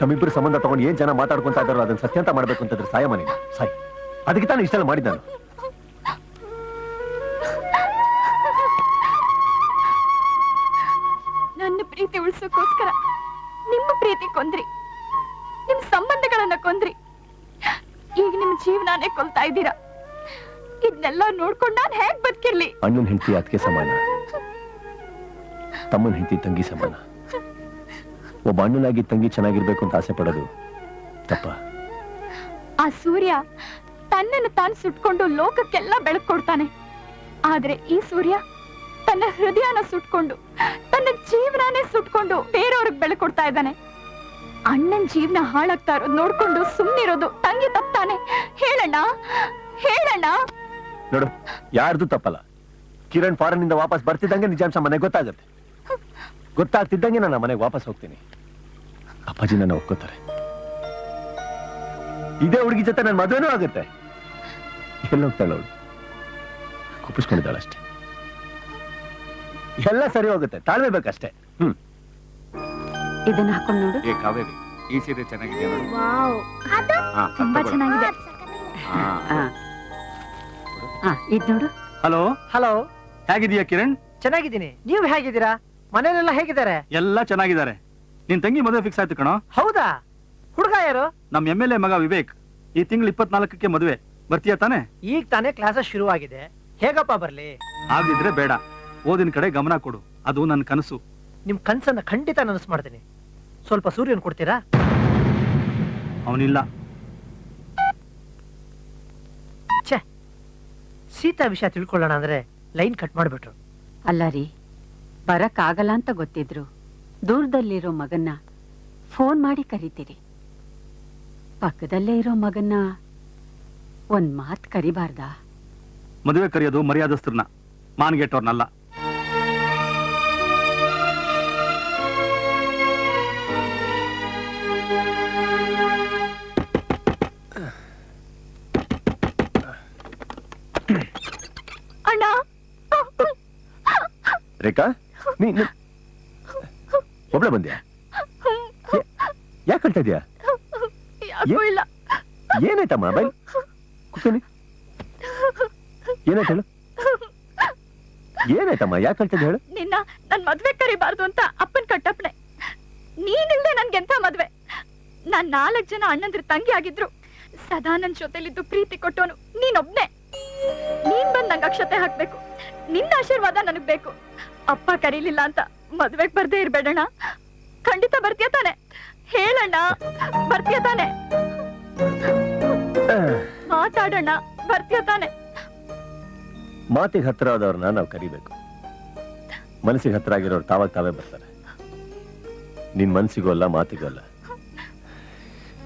Speaker 2: ನಮ್ಮಿಬ್ಬರು ಸಂಬಂಧ ತಗೊಂಡು ಏನ್ ಜನ ಮಾತಾಡ್ಕೊಂತ ಇದ್ದಾರೋ ಅದನ್ನ ಸತ್ಯಂತ ಮಾಡ್ಬೇಕು ಅಂತಂದ್ರೆ ಸಾಯ ಮನೆ ಸಾಯಿ. ಅದಕ್ಕೆ ತಾನು ಇಷ್ಟೆಲ್ಲ ಮಾಡಿದ್ದ ನಾನು.
Speaker 1: ನನ್ನ ಪ್ರೀತಿ ಉಳಿಸೋಕೋಸ್ಕರ ನಿಮ್ಮ ಪ್ರೀತಿ ಕೊಂದ್ರಿ, ನಿಮ್ ಸಂಬಂಧಗಳನ್ನ ಕೊಂದ್ರಿ. ಈಗ ನಿಮ್ ಜೀವನಾನೇ ಕೊಲ್ತಾ ಇದ್ದೀರಾ. ಇದನ್ನೆಲ್ಲ ನೋಡ್ಕೊಂಡು ನಾನು ಹೇಗ್ ಬದುಕಿರ್ಲಿ?
Speaker 2: ಅಣ್ಣನ ಹೆಂಡತಿ ಅದಕ್ಕೆ ಸಮಾನ, ತಮ್ಮನ ಹೆಂಡತಿ ತಂಗಿ ಸಮಾನ. ಒಬ್ಬ ಅಣ್ಣನಾಗಿ ತಂಗಿ ಚೆನ್ನಾಗಿರ್ಬೇಕು ಅಂತ ಆಸೆ ಪಡೋದು ತಪ್ಪ.
Speaker 1: ಆ ಸೂರ್ಯ ತನ್ನನ್ನು ತಾನು ಸುಟ್ಕೊಂಡು ಲೋಕಕ್ಕೆಲ್ಲ ಬೆಳಕು ಕೊಡ್ತಾನೆ. ಆದ್ರೆ ಈ ಸೂರ್ಯ ತನ್ನ ಹೃದಯನ ಸುಟ್ಕೊಂಡು, ತನ್ನ ಜೀವನಾನೇ ಸುಟ್ಕೊಂಡು ಬೇರೆಯವ್ರಿಗೆ ಬೆಳಕು ಕೊಡ್ತಾ ಇದ್ದಾನೆ. ಅಣ್ಣನ್ ಜೀವನ ಹಾಳಾಗ್ತಾ ಇರೋದು ನೋಡ್ಕೊಂಡು ಸುಮ್ನಿರೋದು ತಂಗಿ ತಪ್ಪಾನೆ? ಹೇಳಣ್ಣ, ಹೇಳಣ್ಣ.
Speaker 2: ನೋಡು, ಯಾರ್ದು ತಪ್ಪಲ್ಲ. ಕಿರಣ್ ಫಾರಿನ್ ನಿಂದ ವಾಪಸ್ ಬರ್ತಿದ್ದಂಗೆ ನಿಜಾಂಶ ಮನೆಗೆ ಗೊತ್ತಾಗುತ್ತೆ. ಗೊತ್ತಾಗ್ತಿದ್ದಂಗೆ ನಾನು ಮನೆಗೆ ವಾಪಸ್ ಹೋಗ್ತೀನಿ. ಅಪ್ಪಾಜಿ ನನ್ನ ಒಪ್ಕೋತಾರೆ. ಇದೇ ಹುಡುಗಿ ಜೊತೆ ನನ್ನ ಮದುವೆನೂ ಆಗುತ್ತೆ. ಎಲ್ಲೋಗ್ತಾಳೆ ಅವಳು? ಕುಪ್ಪಿಸ್ಕೊಂಡಿದ್ದಾಳಷ್ಟೇ. ಎಲ್ಲ ಸರಿ ಹೋಗುತ್ತೆ, ತಾಳ್ಮೆ ಬೇಕಷ್ಟೇ.
Speaker 4: ಇದನ್ನ ಹಾಕೊಂಡು ನೋಡು.
Speaker 3: ಏ ಕಾವೇರಿ, ಈ ಸೀರೆ ಚೆನ್ನಾಗಿದೆ ನೋಡು.
Speaker 1: ತುಂಬಾ ಚೆನ್ನಾಗಿದೆ.
Speaker 4: ಇದ್ ನೋಡು.
Speaker 3: ಹಲೋ,
Speaker 5: ಹಲೋ,
Speaker 3: ಹೇಗಿದೀಯಾ ಕಿರಣ್?
Speaker 5: ಚೆನ್ನಾಗಿದ್ದೀನಿ. ನೀವು ಹೇಗಿದ್ದೀರಾ? ಮನೇಲೆಲ್ಲ ಹೇಗಿದ್ದಾರೆ?
Speaker 3: ಎಲ್ಲ ಚೆನ್ನಾಗಿದ್ದಾರೆ. ನಿನ್ ತಂಗಿ ಮದುವೆ ಫಿಕ್ಸ್ ಆಯ್ತು ಕಣೋ.
Speaker 5: ಹೌದಾ? ಹುಡುಗ ಯಾರು?
Speaker 3: ನಮ್ MLA ಮಗ ವಿವೇಕ್. ಈ ತಿಂಗಳು 24ಕ್ಕೆ ಮದುವೆ. ಬರ್ತೀಯಾ ತಾನೆ?
Speaker 5: ಈಗ ತಾನೇ ಕ್ಲಾಸಸ್ ಶುರುವಾಗಿದೆ. ಹೇಗಪ್ಪ ಬರ್ಲಿ?
Speaker 3: ಆಗಿದ್ರೆ ಬೇಡ, ಓದಿನ ಕಡೆ ಗಮನ ಕೊಡು. ಅದು ನನ್ನ ಕನಸು.
Speaker 5: ನಿಮ್ ಕನ್ಸನ್ನ ಖಂಡಿತ ನನಸು ಮಾಡ್ತೀನಿ. ಸ್ವಲ್ಪ ಸೂರ್ಯನ್ ಕೊಡ್ತೀರಾ?
Speaker 3: ಅವನಿಲ್ಲ.
Speaker 5: ಛೇ, ಸೀತಾ ವಿಷಯ ತಿಳ್ಕೊಳ್ಳೋಣ ಅಂದ್ರೆ ಲೈನ್ ಕಟ್ ಮಾಡ್ಬಿಟ್ರು.
Speaker 4: ಅಲ್ಲ ರೀ, ಬರಕ್ ಆಗಲ್ಲ ಅಂತ ಗೊತ್ತಿದ್ರು ದೂರದಲ್ಲಿರೋ ಮಗನ್ನ ಫೋನ್ ಮಾಡಿ ಕರಿತೀರಿ. ಪಕ್ಕದಲ್ಲೇ ಇರೋ ಮಗನ್ನ ಒಂದ್ ಮಾತ್ ಕರಿಬಾರ್ದಾ?
Speaker 3: ಮದುವೆ ಕರೆಯೋದು ಮರ್ಯಾದಸ್ಥರನ್ನ, ಮಾನ್ಗೆಟ್ಟವ್ರನ್ನಲ್ಲ.
Speaker 1: ಅಣ್ಣ,
Speaker 2: ರೇಖಾ, ನೀ ಒಬ್ಳೆ ಬಂದ್ಯಾ? ಯಾಕೆ ಹೇಳ್ತಾ ಇದೀಯಾ?
Speaker 1: ಯಾಕೂ ಇಲ್ಲ.
Speaker 2: ಏನಾಯ್ತಮ್ಮ? ಬೈ ಕೂತ್ಕೊಳ್ಳಿ. ಏನಾಯ್ತು ಹೇಳು? ಏನಾಯ್ತಮ್ಮ? ಯಾಕೆ ಹೇಳ್ತಾ ಹೇಳು?
Speaker 1: ನಿನ್ನ ನನ್ ಮದ್ವೆ ಕರಿಬಾರ್ದು ಅಂತ ಅಪ್ಪನ್ ಕಟ್ಟಪ್ಪನೆ. ನೀನಿಲ್ದೆ ನನ್ಗೆಂತ ಮದ್ವೆ? ನಾನ್ 4 ಜನ ಅಣ್ಣಂದ್ರ ತಂಗಿ ಆಗಿದ್ರು ಸದಾ ನನ್ ಜೊತೆಲಿದ್ದು ಪ್ರೀತಿ ಕೊಟ್ಟೋನು ನೀನೊಬ್ನೇ. ನೀನ್ ಬಂದ್ ನಂಗೆ ಅಕ್ಷತೆ ಹಾಕ್ಬೇಕು. ನಿನ್ನ ಆಶೀರ್ವಾದ ನನಗ್ ಬೇಕು. ಅಪ್ಪ ಕರೀಲಿಲ್ಲ ಅಂತ ಮದ್ವೆಗ್ ಬರ್ದೇ ಇರ್ಬೇಡಣ್ಣ. ಖಂಡಿತ ಬರ್ತೀಯ ತಾನೆ? ಹೇಳಣ್ಣ, ಬರ್ತೀಯ ತಾನೆ? ಮಾತಾಡಣ್ಣ, ಬರ್ತೀಯ ತಾನೆ?
Speaker 2: ಮಾತಿಗೆ ಹತ್ರ ಆದವ್ರನ್ನ ನಾವು ಕರಿಬೇಕು. ಮನಸ್ಸಿಗೆ ಹತ್ರ ಆಗಿರೋರು ತಾವಾಗ ತಾವೇ ಬರ್ತಾರೆ. ನಿನ್ ಮನ್ಸಿಗೂ ಅಲ್ಲ, ಮಾತಿಗೂ ಅಲ್ಲ,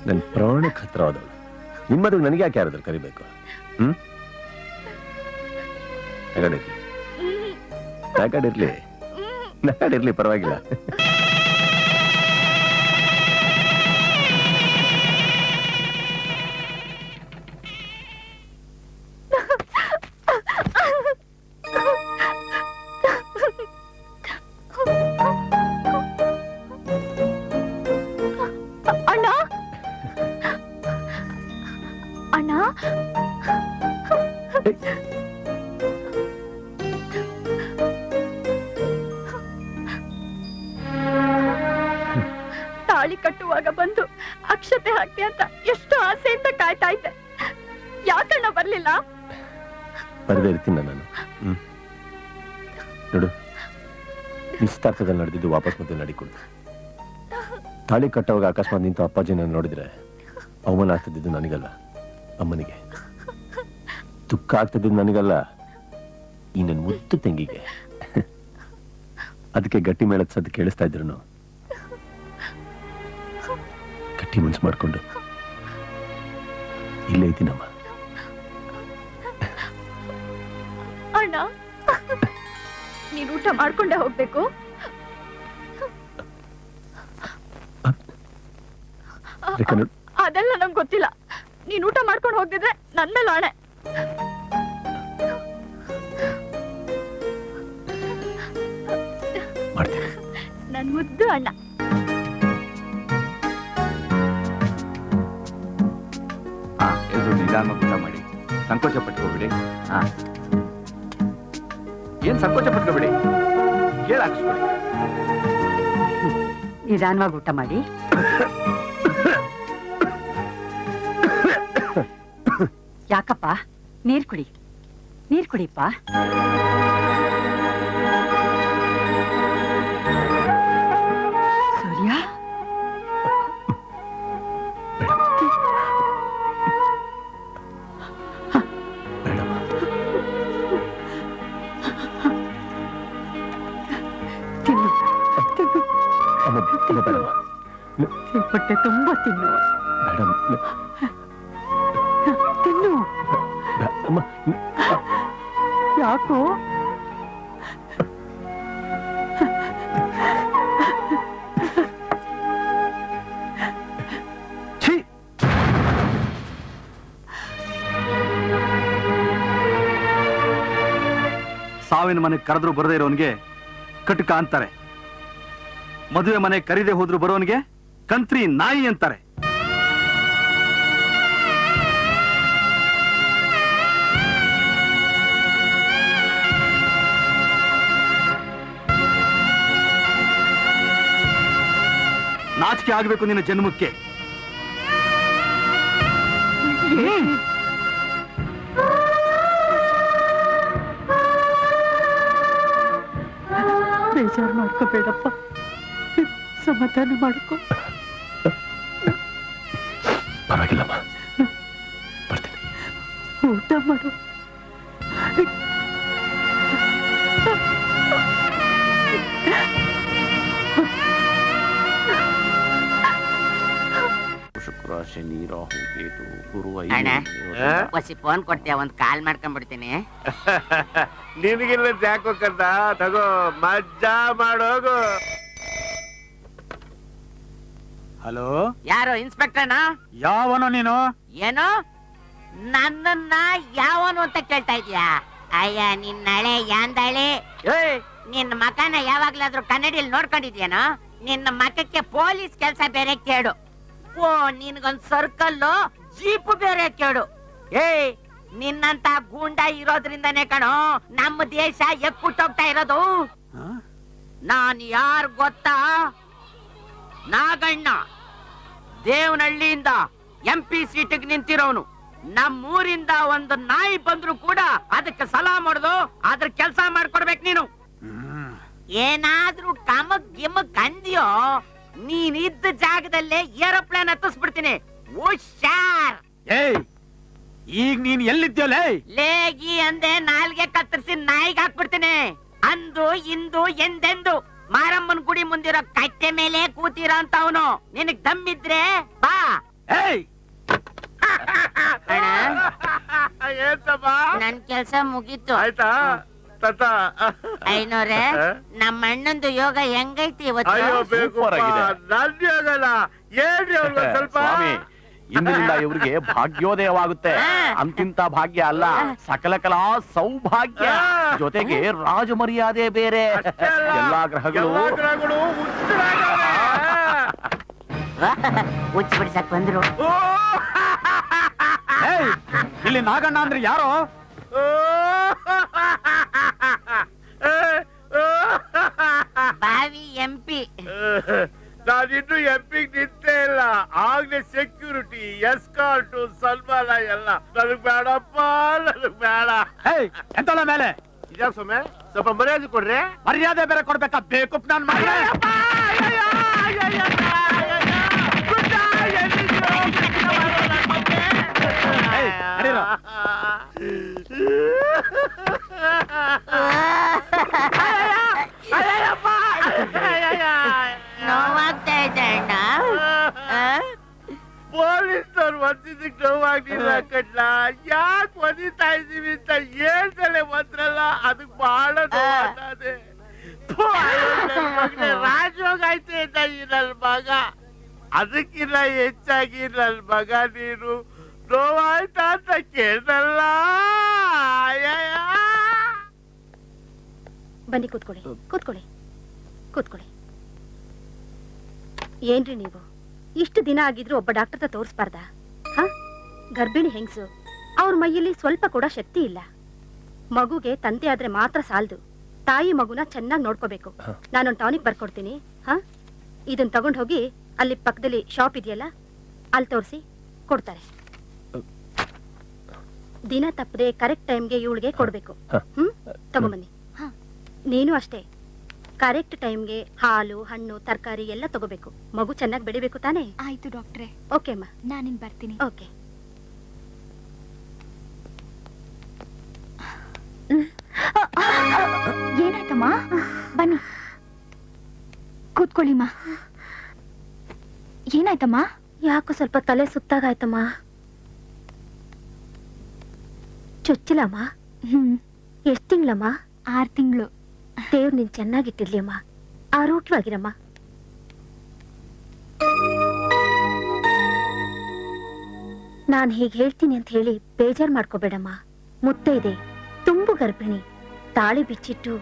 Speaker 2: ನನ್ ಪ್ರಾಣಕ್ಕೆ ಹತ್ರ ಆದವಳು. ನಿಮ್ಮದು ನನಗೆ ಯಾಕೆ ಯಾರಾದ್ರೂ ಕರಿಬೇಕು? ನಗಾಡಿರ್ಲಿ, ಪರವಾಗಿಲ್ಲ.
Speaker 1: ಅಣ್ಣ ಅಣ್ಣ ತಾಳಿ ಕಟ್ಟುವಾಗ ಬಂದು ಅಕ್ಷತೆ ಹಾಕ್ತಿ ಅಂತ ಎಷ್ಟು ಆಸೆಯಿಂದ ಕಾಯ್ತಾ ಇದ್ದೆ. ಯಾಕಣ್ಣ ಬರ್ಲಿಲ್ಲ?
Speaker 2: ಬರದೇ ಇರ್ತೀನಿ ನಾನು. ನೋಡು, ನಿಶ್ಚಿತಾರ್ಥದಲ್ಲಿ ನಡೆದಿದ್ದು ವಾಪಸ್ ಮತ್ತೆ ನಡಿಕೊಡು. ತಾಳಿ ಕಟ್ಟುವಾಗ ಅಕಸ್ಮಾತ್ ನಿಂತು ಅಪ್ಪಾಜಿನ ನೋಡಿದ್ರೆ ಅವಮಾನ ಆಗ್ತಿದ್ದು ನನಗಲ್ಲ, ಅಮ್ಮನಿಗೆ. ದುಃಖ ಆಗ್ತಿದ್ದು ನನಗಲ್ಲ, ಈ ನನ್ನ ಮುದ್ದು ತಂಗಿಗೆ. ಅದಕ್ಕೆ ಗಟ್ಟಿ ಮೇಳದ ಸದ್ದು ಕೇಳಿಸ್ತಾ ಇದ್ರು ಗಟ್ಟಿ ಮನ್ಸು ಮಾಡ್ಕೊಂಡು ಇಲ್ಲೇ ಇದ್ದೀನಮ್ಮ.
Speaker 1: ಅಣ್ಣ, ನೀನ್ ಊಟ ಮಾಡ್ಕೊಂಡೆ ಹೋಗ್ಬೇಕು. ಅದೆಲ್ಲ ನಂಗೆ ಗೊತ್ತಿಲ್ಲ. ನೀನ್ ಊಟ ಮಾಡ್ಕೊಂಡು ಹೋಗ್ತಿದ್ರೆ ನನ್ ಮೇಲೆ ಆಣೆ. ನನ್ ಮುದ್ದು ಅಣ್ಣ.
Speaker 3: ನಿಧಾನವಾಗಿ ಊಟ ಮಾಡಿ, ಸಂಕೋಚ ಪಟ್ಕೋಬಿಡಿ. ಏನ್ ಸಂಕೋಚ ಪಟ್ಕೋಬಿಡಿ, ಕೇಳ ಹಾಕಿಸ್ಕೊಡಿ.
Speaker 4: ನಿಧಾನವಾಗಿ ಊಟ ಮಾಡಿ. ಯಾಕಪ್ಪ? ನೀರ್ ಕುಡಿಪ್ಪ. ಸೂರ್ಯ, ಹೊಟ್ಟೆ ತುಂಬಾ ತಿನ್ನು. ತಿನ್ನು. ಯಾಕೋ?
Speaker 3: ಸಾವಿನ ಮನೆ ಕರೆದ್ರು ಬರದೇ ಇರೋನ್ಗೆ ಕಟಕ ಅಂತಾರೆ. ಮದುವೆ ಮನೆ ಕರೀದೆ ಹೋದ್ರು ಬರೋನ್ಗೆ ಕಂತ್ರಿ ನಾಯಿ ಅಂತಾರೆ. ನಾಚಿಕೆ ಆಗ್ಬೇಕು ನಿನ್ನ ಜನ್ಮಕ್ಕೆ.
Speaker 4: ಬೇಜಾರು ಮಾಡ್ಕೋಬೇಡಪ್ಪ, ಸಮಾಧಾನ ಮಾಡ್ಕೊ.
Speaker 2: ಪರವಾಗಿಲ್ಲಮ್ಮ, ಬರ್ತೀನಿ.
Speaker 4: ಊಟ ಮಾಡು.
Speaker 7: ಶುಕ್ರ ಶನಿ ರಾಹು ಕೇತು ಗುರು
Speaker 6: ಅಣ್ಣ, ಹೊಸಿ ಫೋನ್ ಕೊಡ್ತೀಯ, ಒಂದ್ ಕಾಲ್ ಮಾಡ್ಕೊಂಡ್ಬಿಡ್ತೀನಿ.
Speaker 7: ನಿನಗಿಲ್ಲ ಯಾಕೋ ಕರ್ದ, ತಗೋ ಮಜ್ಜಾ ಮಾಡೋಗು.
Speaker 3: ಹಲೋ,
Speaker 6: ಯಾರು? ಇನ್ಸ್ಪೆಕ್ಟರ್ನಾ?
Speaker 3: ಯಾವನೋ ನೀನು?
Speaker 6: ಏನು ನನ್ನನ್ನ ಯಾವನು ಅಂತ ಕೇಳ್ತಾ ಇದೀಯಾ? ಅಯ್ಯ ನಿನ್ನಳೆ ಯಾಂದಳೆ. ನಿನ್ನ ಮಕನ ಯಾವಾಗ್ಲಾದ್ರೂ ಕನ್ನಡಿಯಲ್ಲಿ ನೋಡ್ಕೊಂಡಿದ್ಯಾನೋ? ನಿನ್ನ ಮಕಕ್ಕೆ ಪೊಲೀಸ್ ಕೆಲ್ಸ ಬೇರೆ ಕೇಳು. ಓ, ನಿನ್ಗೊಂದ್ ಸರ್ಕಲ್ಲು ಜೀಪ್ ಬೇರೆ ಕೇಳು. ನಿನ್ನಂತ ಗೂಂಡ ಇರೋದ್ರಿಂದನೇ ಕಣೋ ನಮ್ಮ ದೇಶ ಎಕ್ಕುಟ್ಟೋಗ್ತಾ ಇರೋದು. ನಾನ್ ಯಾರ್ ಗೊತ್ತಾ? ನಾಗಣ್ಣ, ದೇವನಹಳ್ಳಿಯಿಂದ MP ಸೀಟಿಗೆ ನಿಂತಿರೋನು. ನಮ್ಮೂರಿಂದ ಒಂದು ನಾಯಿ ಬಂದ್ರು ಕೂಡ ಅದಕ್ಕೆ ಸಲಾ ಮಾಡುದು, ಅದ್ರ ಕೆಲಸ ಮಾಡ್ಕೊಡ್ಬೇಕು ನೀನು. ಏನಾದ್ರೂ ಕಮಕ್ ಗಿಮಕ್ ಅಂದ್ಯೋ ನೀನ್ ಇದ್ದ ಜಾಗದಲ್ಲೇ ಏರೋಪ್ಲೇನ್ ಹತ್ತಿಸ್ಬಿಡ್ತೀನಿ. ಹುಷಾರ್.
Speaker 3: ಏಯ್, ಈಗ ನೀನ್ ಎಲ್ಲಿದ್ಯೋಲೇ?
Speaker 6: ಲೇಗಿ ಅಂದೆ ನಾಲ್ಗೆ ಕತ್ತರಿಸಿ ನಾಯಿಗೆ ಹಾಕ್ಬಿಡ್ತೀನಿ. ಅಂದು ಇಂದು ಎಂದೆಂದು ಮಾರಮ್ಮನ್ ಗುಡಿ ಮುಂದಿರೋ ಕಟ್ಟೆ ಮೇಲೆ ಕೂತಿರೋ ಅಂತ ಅವನು. ನಿನಗ್ ದಮ್ಮಿದ್ರೆ ಬಾ.
Speaker 3: ಏಯ್,
Speaker 7: ಏನ್ಸಮ್ಮ
Speaker 6: ನನ್ ಕೆಲ್ಸ ಮುಗೀತು.
Speaker 7: ಆಯ್ತಾ ತಾತ?
Speaker 6: ಐನೋರೆ, ನಮ್ಮ ಅಣ್ಣಂದು ಯೋಗ ಹೆಂಗೈತಿ ಇವತ್ತು?
Speaker 7: ಅಯ್ಯೋ ಬೇಕು
Speaker 2: ಸೂಪರ್ ಆಗಿದೆ.
Speaker 7: ನನ್ಗೆ ಆಗಲ್ಲ. ಹೇಳ್ರಿ ಅವ್ರಿಗೆ ಸ್ವಲ್ಪ.
Speaker 2: ಸ್ವಾಮಿ, ಇಂದಿನಿಂದ ಇವರಿಗೆ ಭಾಗ್ಯೋದಯವಾಗುತ್ತೆ.
Speaker 6: ಹಾ.
Speaker 2: ಅಂತಿಂತ ಭಾಗ್ಯ ಅಲ್ಲ, ಸಕಲ ಕಲಾ ಸೌಭಾಗ್ಯ, ಜೊತೆಗೆ ರಾಜಮರ್ಯಾದೆ ಬೇರೆ. ಎಲ್ಲಾ ಗ್ರಹಗಳು
Speaker 7: ಎಲ್ಲಾ ಗ್ರಹಗಳು ಉತ್ತರಾಗವ್ರೆ.
Speaker 6: ಹುಚ್ಚ ಬಿಡ್ಸಕ್ ಬಂದ್ರು.
Speaker 3: ಏಯ್, ಇಲ್ಲಿ ನಾಗಣ್ಣ ಅಂದ್ರೆ ಯಾರೋ?
Speaker 6: ಬಾವಿ MP.
Speaker 7: ನಾನಿನ್ನು ಎಂಪಿಗ್ ನಿಂತೇ ಇಲ್ಲ. ಆಗ್ಲೇ ಸೆಕ್ಯೂರಿಟಿ, ಎಸ್ಕಾರ್ಟ್, ಸನ್ಮಾನ ಎಲ್ಲ. ನನಗ್ ಬೇಡಪ್ಪ, ನನಗ್ ಬೇಡ.
Speaker 3: ಏಯ್, ಎಂತಳ ಮೇಲೆ
Speaker 7: ಇದ್ಯಾಕ್ ಸೊಮ್ಮೆ ಸ್ವಲ್ಪ ಮರ್ಯಾದೆ ಕೊಡ್ರಿ.
Speaker 3: ಮರ್ಯಾದೆ ಬೇರೆ ಕೊಡ್ಬೇಕಾ? ಬೇಕು ನಾನ್ ಮಾಡಿ. ಏಯ್, ನಡೀರೋ.
Speaker 6: ನೋವಾಗ್ತಾ ಇದೆ ಅಣ್ಣ.
Speaker 7: ಪೊಲೀಸ್ನವ್ರು ಒಂದಿದ್ದಕ್ಕೆ ನೋವಾಗ್ಲಿಲ್ಲ ಕಡ್ಲ. ಯಾಕೆ ಒದಿತಾ ಇದೀವಿ ಅಂತ ಹೇಳ್ದಲೆ ಬಂದ್ರಲ್ಲ, ಅದಕ್ ಬಹಳ ನೋವಾಗ್ತದೆ. ರಾಜೋಗ ಐತೆ ಅಂತ ಈ ನನ್ ಮಗ. ಅದಕ್ಕಿಂತ ಹೆಚ್ಚಾಗಿ ನನ್ ಮಗ ನೀನು ನೋವಾಯ್ತಾ ಅಂತ ಕೇಳ್ದಲ್ಲ.
Speaker 1: ಬನ್ನಿ ಕೂತ್ಕೊಳ್ಳಿ, ಕೂತ್ಕೊಳ್ಳಿ, ಕೂತ್ಕೊಳ್ಳಿ. ಏನ್ರಿ ನೀವು ಇಷ್ಟು ದಿನ ಆಗಿದ್ರು ಒಬ್ಬ ಡಾಕ್ಟರ್ ಹತ್ರ ತೋರಿಸ್ಬಾರ್ದಾ? ಹ, ಗರ್ಭಿಣಿ ಹೆಂಗಸು, ಅವ್ರ ಮೈಯಲ್ಲಿ ಸ್ವಲ್ಪ ಕೂಡ ಶಕ್ತಿ ಇಲ್ಲ. ಮಗುಗೆ ತಂದೆ ಆದ್ರೆ ಮಾತ್ರ ಸಾಲದು, ತಾಯಿ ಮಗುನ ಚೆನ್ನಾಗಿ ನೋಡ್ಕೋಬೇಕು. ನಾನೊಂದು ಟಾನಿಕ್ ಬರ್ಕೊಡ್ತೀನಿ. ಹ, ಇದನ್ನ ತಗೊಂಡ್ ಹೋಗಿ ಅಲ್ಲಿ ಪಕ್ಕದಲ್ಲಿ ಶಾಪ್ ಇದೆಯಲ್ಲ, ಅಲ್ಲಿ ತೋರಿಸಿ ಕೊಡ್ತಾರೆ. ದಿನ ತಪ್ಪದೆ ಕರೆಕ್ಟ್ ಟೈಮ್ಗೆ ಇವಳಿಗೆ ಕೊಡ್ಬೇಕು. ತಗೊಂಬನ್ನಿ. ನೀನು ಅಷ್ಟೇ, ಕರೆಕ್ಟ್ ಟೈಮ್ಗೆ ಹಾಲು, ಹಣ್ಣು, ತರಕಾರಿ ಎಲ್ಲ ತಗೋಬೇಕು. ಮಗು ಚೆನ್ನಾಗಿ ಬೆಳಿಬೇಕು ತಾನೇ?
Speaker 8: ಆಯ್ತು ಡಾಕ್ಟ್ರೆ,
Speaker 1: ಓಕೆ ಅಮ್ಮ,
Speaker 8: ನಾನಿನ್ ಬರ್ತೀನಿ.
Speaker 1: ಓಕೆ.
Speaker 8: ಏನಾಯ್ತಮ್ಮ? ಬನ್ನಿ ಕೂತ್ಕೊಳ್ಳಿಮ್ಮ. ಏನಾಯ್ತಮ್ಮ?
Speaker 1: ಯಾಕೋ ಸ್ವಲ್ಪ ತಲೆ ಸುತ್ತಾಗಾಯ್ತಮ್ಮ. ಚೊಚ್ಚಿಲಮ್ಮ? ಎಷ್ಟ್ ತಿಂಗಳಮ್ಮ?
Speaker 8: 6 ತಿಂಗಳು.
Speaker 1: ದೇವ್ರು ನೀನ್ ಚೆನ್ನಾಗಿಟ್ಟಿರ್ಲಿ ಅಮ್ಮ, ಆರೋಗ್ಯವಾಗಿರಮ್ಮ. ನಾನ್ ಹೀಗೆ ಹೇಳ್ತೀನಿ ಅಂತ ಹೇಳಿ ಬೇಜಾರ್ ಮಾಡ್ಕೋಬೇಡಮ್ಮ. ಮುತ್ತೈದೆ, ತುಂಬು ಗರ್ಭಿಣಿ, ತಾಳಿ ಬಿಚ್ಚಿಟ್ಟು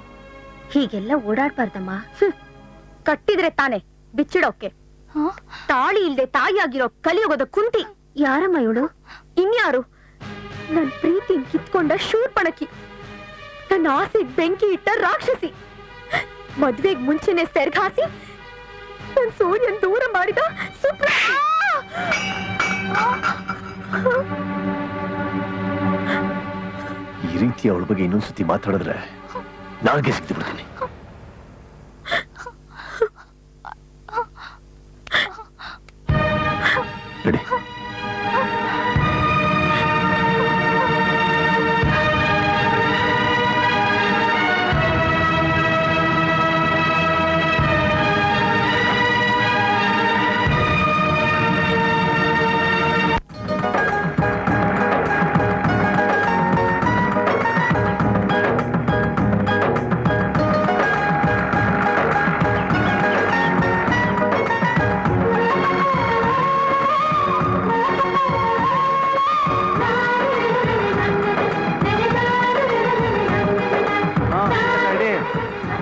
Speaker 1: ಹೀಗೆಲ್ಲ ಓಡಾಡ್ಬಾರ್ದಮ್ಮ. ಕಟ್ಟಿದ್ರೆ ತಾನೆ ಬಿಚ್ಚಿಡೋಕೆ. ತಾಳಿ ಇಲ್ದೆ ತಾಯಿಯಾಗಿರೋ ಕಲಿಯೋಗದ ಕುಂತಿ. ಯಾರಮ್ಮ ಇವಳು? ಇನ್ಯಾರು? ನನ್ ಪ್ರೀತಿ ಕಿತ್ಕೊಂಡ ಶೂರ್ಪಣಕಿ, ನನ್ನ ಆಸೆಗ್ ಬೆಂಕಿ ಇಟ್ಟ ರಾಕ್ಷಸಿ, ಮದ್ವೆಗ್ ಮುಂಚೆನೆ ಸೆರ್ಗಾಸಿ ನನ್ ಸೂರ್ಯನ್ ದೂರ ಮಾಡಿದ ಸುಪ್ರ.
Speaker 2: ಈ ರೀತಿ ಅವಳ ಬಗ್ಗೆ ಇನ್ನೊಂದ್ಸತಿ ಮಾತಾಡಿದ್ರೆ ನಾಲ್ಗೆ ಸಿಕ್ತು ಬಿಡ್ತೀನಿ. ನಡಿ.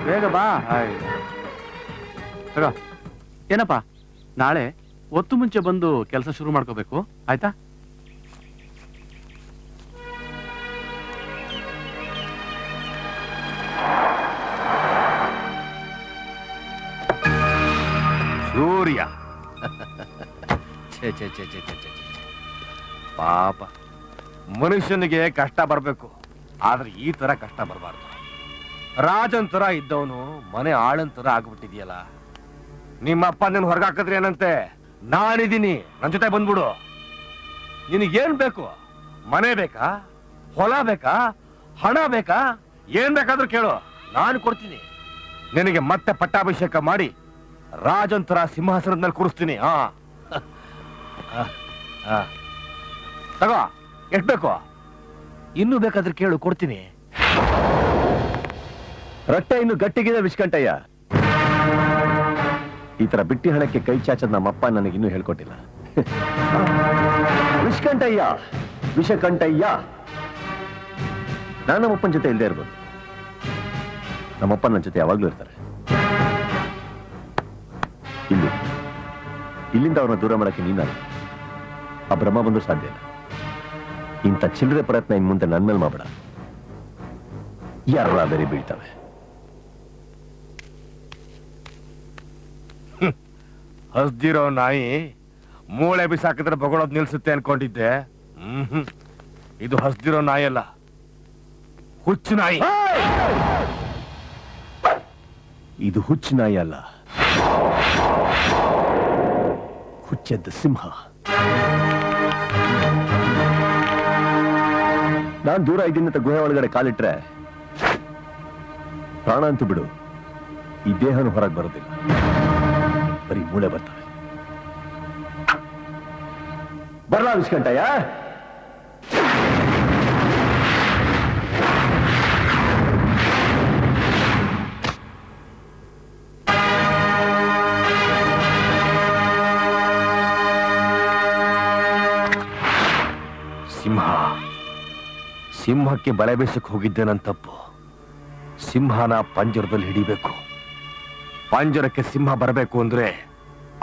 Speaker 3: ಬೇಗ ಬಾ. ಏನಪ್ಪ, ನಾಳೆ ಒತ್ತು ಮುಂಚೆ ಬಂದು ಕೆಲಸ ಶುರು ಮಾಡ್ಕೋಬೇಕು, ಆಯ್ತಾ? ಸೂರ್ಯ
Speaker 2: ಛೇ ಛೇ ಛೇ ಛೇ ಛೇ ಛೇ ಛೇ. ಪಾಪ ಮನುಷ್ಯನಿಗೆ ಕಷ್ಟ ಬರಬೇಕು, ಆದ್ರೆ ಈ ತರ ಕಷ್ಟ ಬರಬಾರ್ದು. ರಾಜನ್ ತರ ಇದ್ದವನು ಮನೆ ಆಳನ್ ತರ ಆಗ್ಬಿಟ್ಟಿದ್ಯಲ್ಲ. ನಿಮ್ಮಪ್ಪ ನಿನ್ ಹೊರಗಾಕಿದ್ರೆ ಏನಂತೆ, ನಾನಿದ್ದೀನಿ, ನನ್ ಜೊತೆ ಬಂದ್ಬಿಡು. ನಿನಗೇನ್ ಬೇಕು? ಮನೆ ಬೇಕಾ, ಹೊಲ ಬೇಕಾ, ಹಣ ಬೇಕಾ? ಏನ್ ಬೇಕಾದ್ರೂ ಕೇಳು, ನಾನು ಕೊಡ್ತೀನಿ. ನಿನಗೆ ಮತ್ತೆ ಪಟ್ಟಾಭಿಷೇಕ ಮಾಡಿ ರಾಜನ್ ತರ ಸಿಂಹಾಸನದ ಮೇಲೆ ಕೂರಿಸ್ತೀನಿ. ತಗೋ, ಎಷ್ಟ್ ಬೇಕು? ಇನ್ನೂ ಬೇಕಾದ್ರೆ ಕೇಳು, ಕೊಡ್ತೀನಿ. ರಟ್ಟೆ ಇನ್ನು ಗಟ್ಟಿಗಿದೆ ವಿಷ್ಕಂಠಯ್ಯ. ಈ ತರ ಬಿಟ್ಟಿ ಹಣಕ್ಕೆ ಕೈ ಚಾಚದ್ ನಮ್ಮಪ್ಪ ನನಗಿನ್ನೂ ಹೇಳ್ಕೊಟ್ಟಿಲ್ಲ. ವಿಷ್ಕಂಠಯ್ಯ, ವಿಷಕಂಠಯ್ಯ. ನಾನು ನಮ್ಮಪ್ಪನ ಜೊತೆ ಇಲ್ಲದೆ ಇರ್ಬೋದು, ನಮ್ಮಪ್ಪ ನನ್ನ ಜೊತೆ ಯಾವಾಗ್ಲೂ ಇರ್ತಾರೆ. ಇಲ್ಲಿಂದ ಅವ್ರನ್ನ ದೂರ ಮಾಡಕ್ಕೆ ನೀನಲ್ಲ, ಆ ಬ್ರಹ್ಮ ಬಂದು ಸಾಧ್ಯ ಇಲ್ಲ. ಇಂಥ ಚಿಲ್ಲರೆ ಪ್ರಯತ್ನ ಇನ್ ಮುಂದೆ ನನ್ನ ಮೇಲೆ ಮಾಡಬೇಡ, ಯಾರ ಬೇರೆ ಬೀಳ್ತವೆ. ಹಸ್ದಿರೋ ನಾಯಿ ಮೂಳೆ ಬಿಸಾಕಿದ್ರೆ ಬಗಳೋದ್ ನಿಲ್ಸುತ್ತೆ ಅನ್ಕೊಂಡಿದ್ದೆ. ಇದು ಹಸ್ದಿರೋ ನಾಯಿ ಅಲ್ಲ, ಹುಚ್ಚು ನಾಯಿ. ಇದು ಹುಚ್ಚು ನಾಯಿ ಅಲ್ಲ, ಹುಚ್ಚೆದ್ದ ಸಿಂಹ. ನಾನ್ ದೂರ ಇದ್ದಿನ ಗುಹೆ ಒಳಗಡೆ ಕಾಲಿಟ್ರೆ ಪ್ರಾಣ ಅಂತೂ ಬಿಡು, ಈ ದೇಹನು ಹೊರಗೆ ಬರೋದಿಲ್ಲ, ಬರೀ ಮೂಳೆ ಬರ್ತವೆ. ಬರ್ಲಾ ವಿಷ್ಕಂಠಯ್ಯ? ಸಿಂಹಕ್ಕೆ ಬಲೆ ಬೇಸಕ್ಕೆ ಹೋಗಿದ್ದೆ ನನ್ನ ತಪ್ಪು. ಸಿಂಹನ ಪಂಜರದಲ್ಲಿ ಹಿಡಿಬೇಕು. ಪಂಜರಕ್ಕೆ ಸಿಂಹ ಬರಬೇಕು ಅಂದ್ರೆ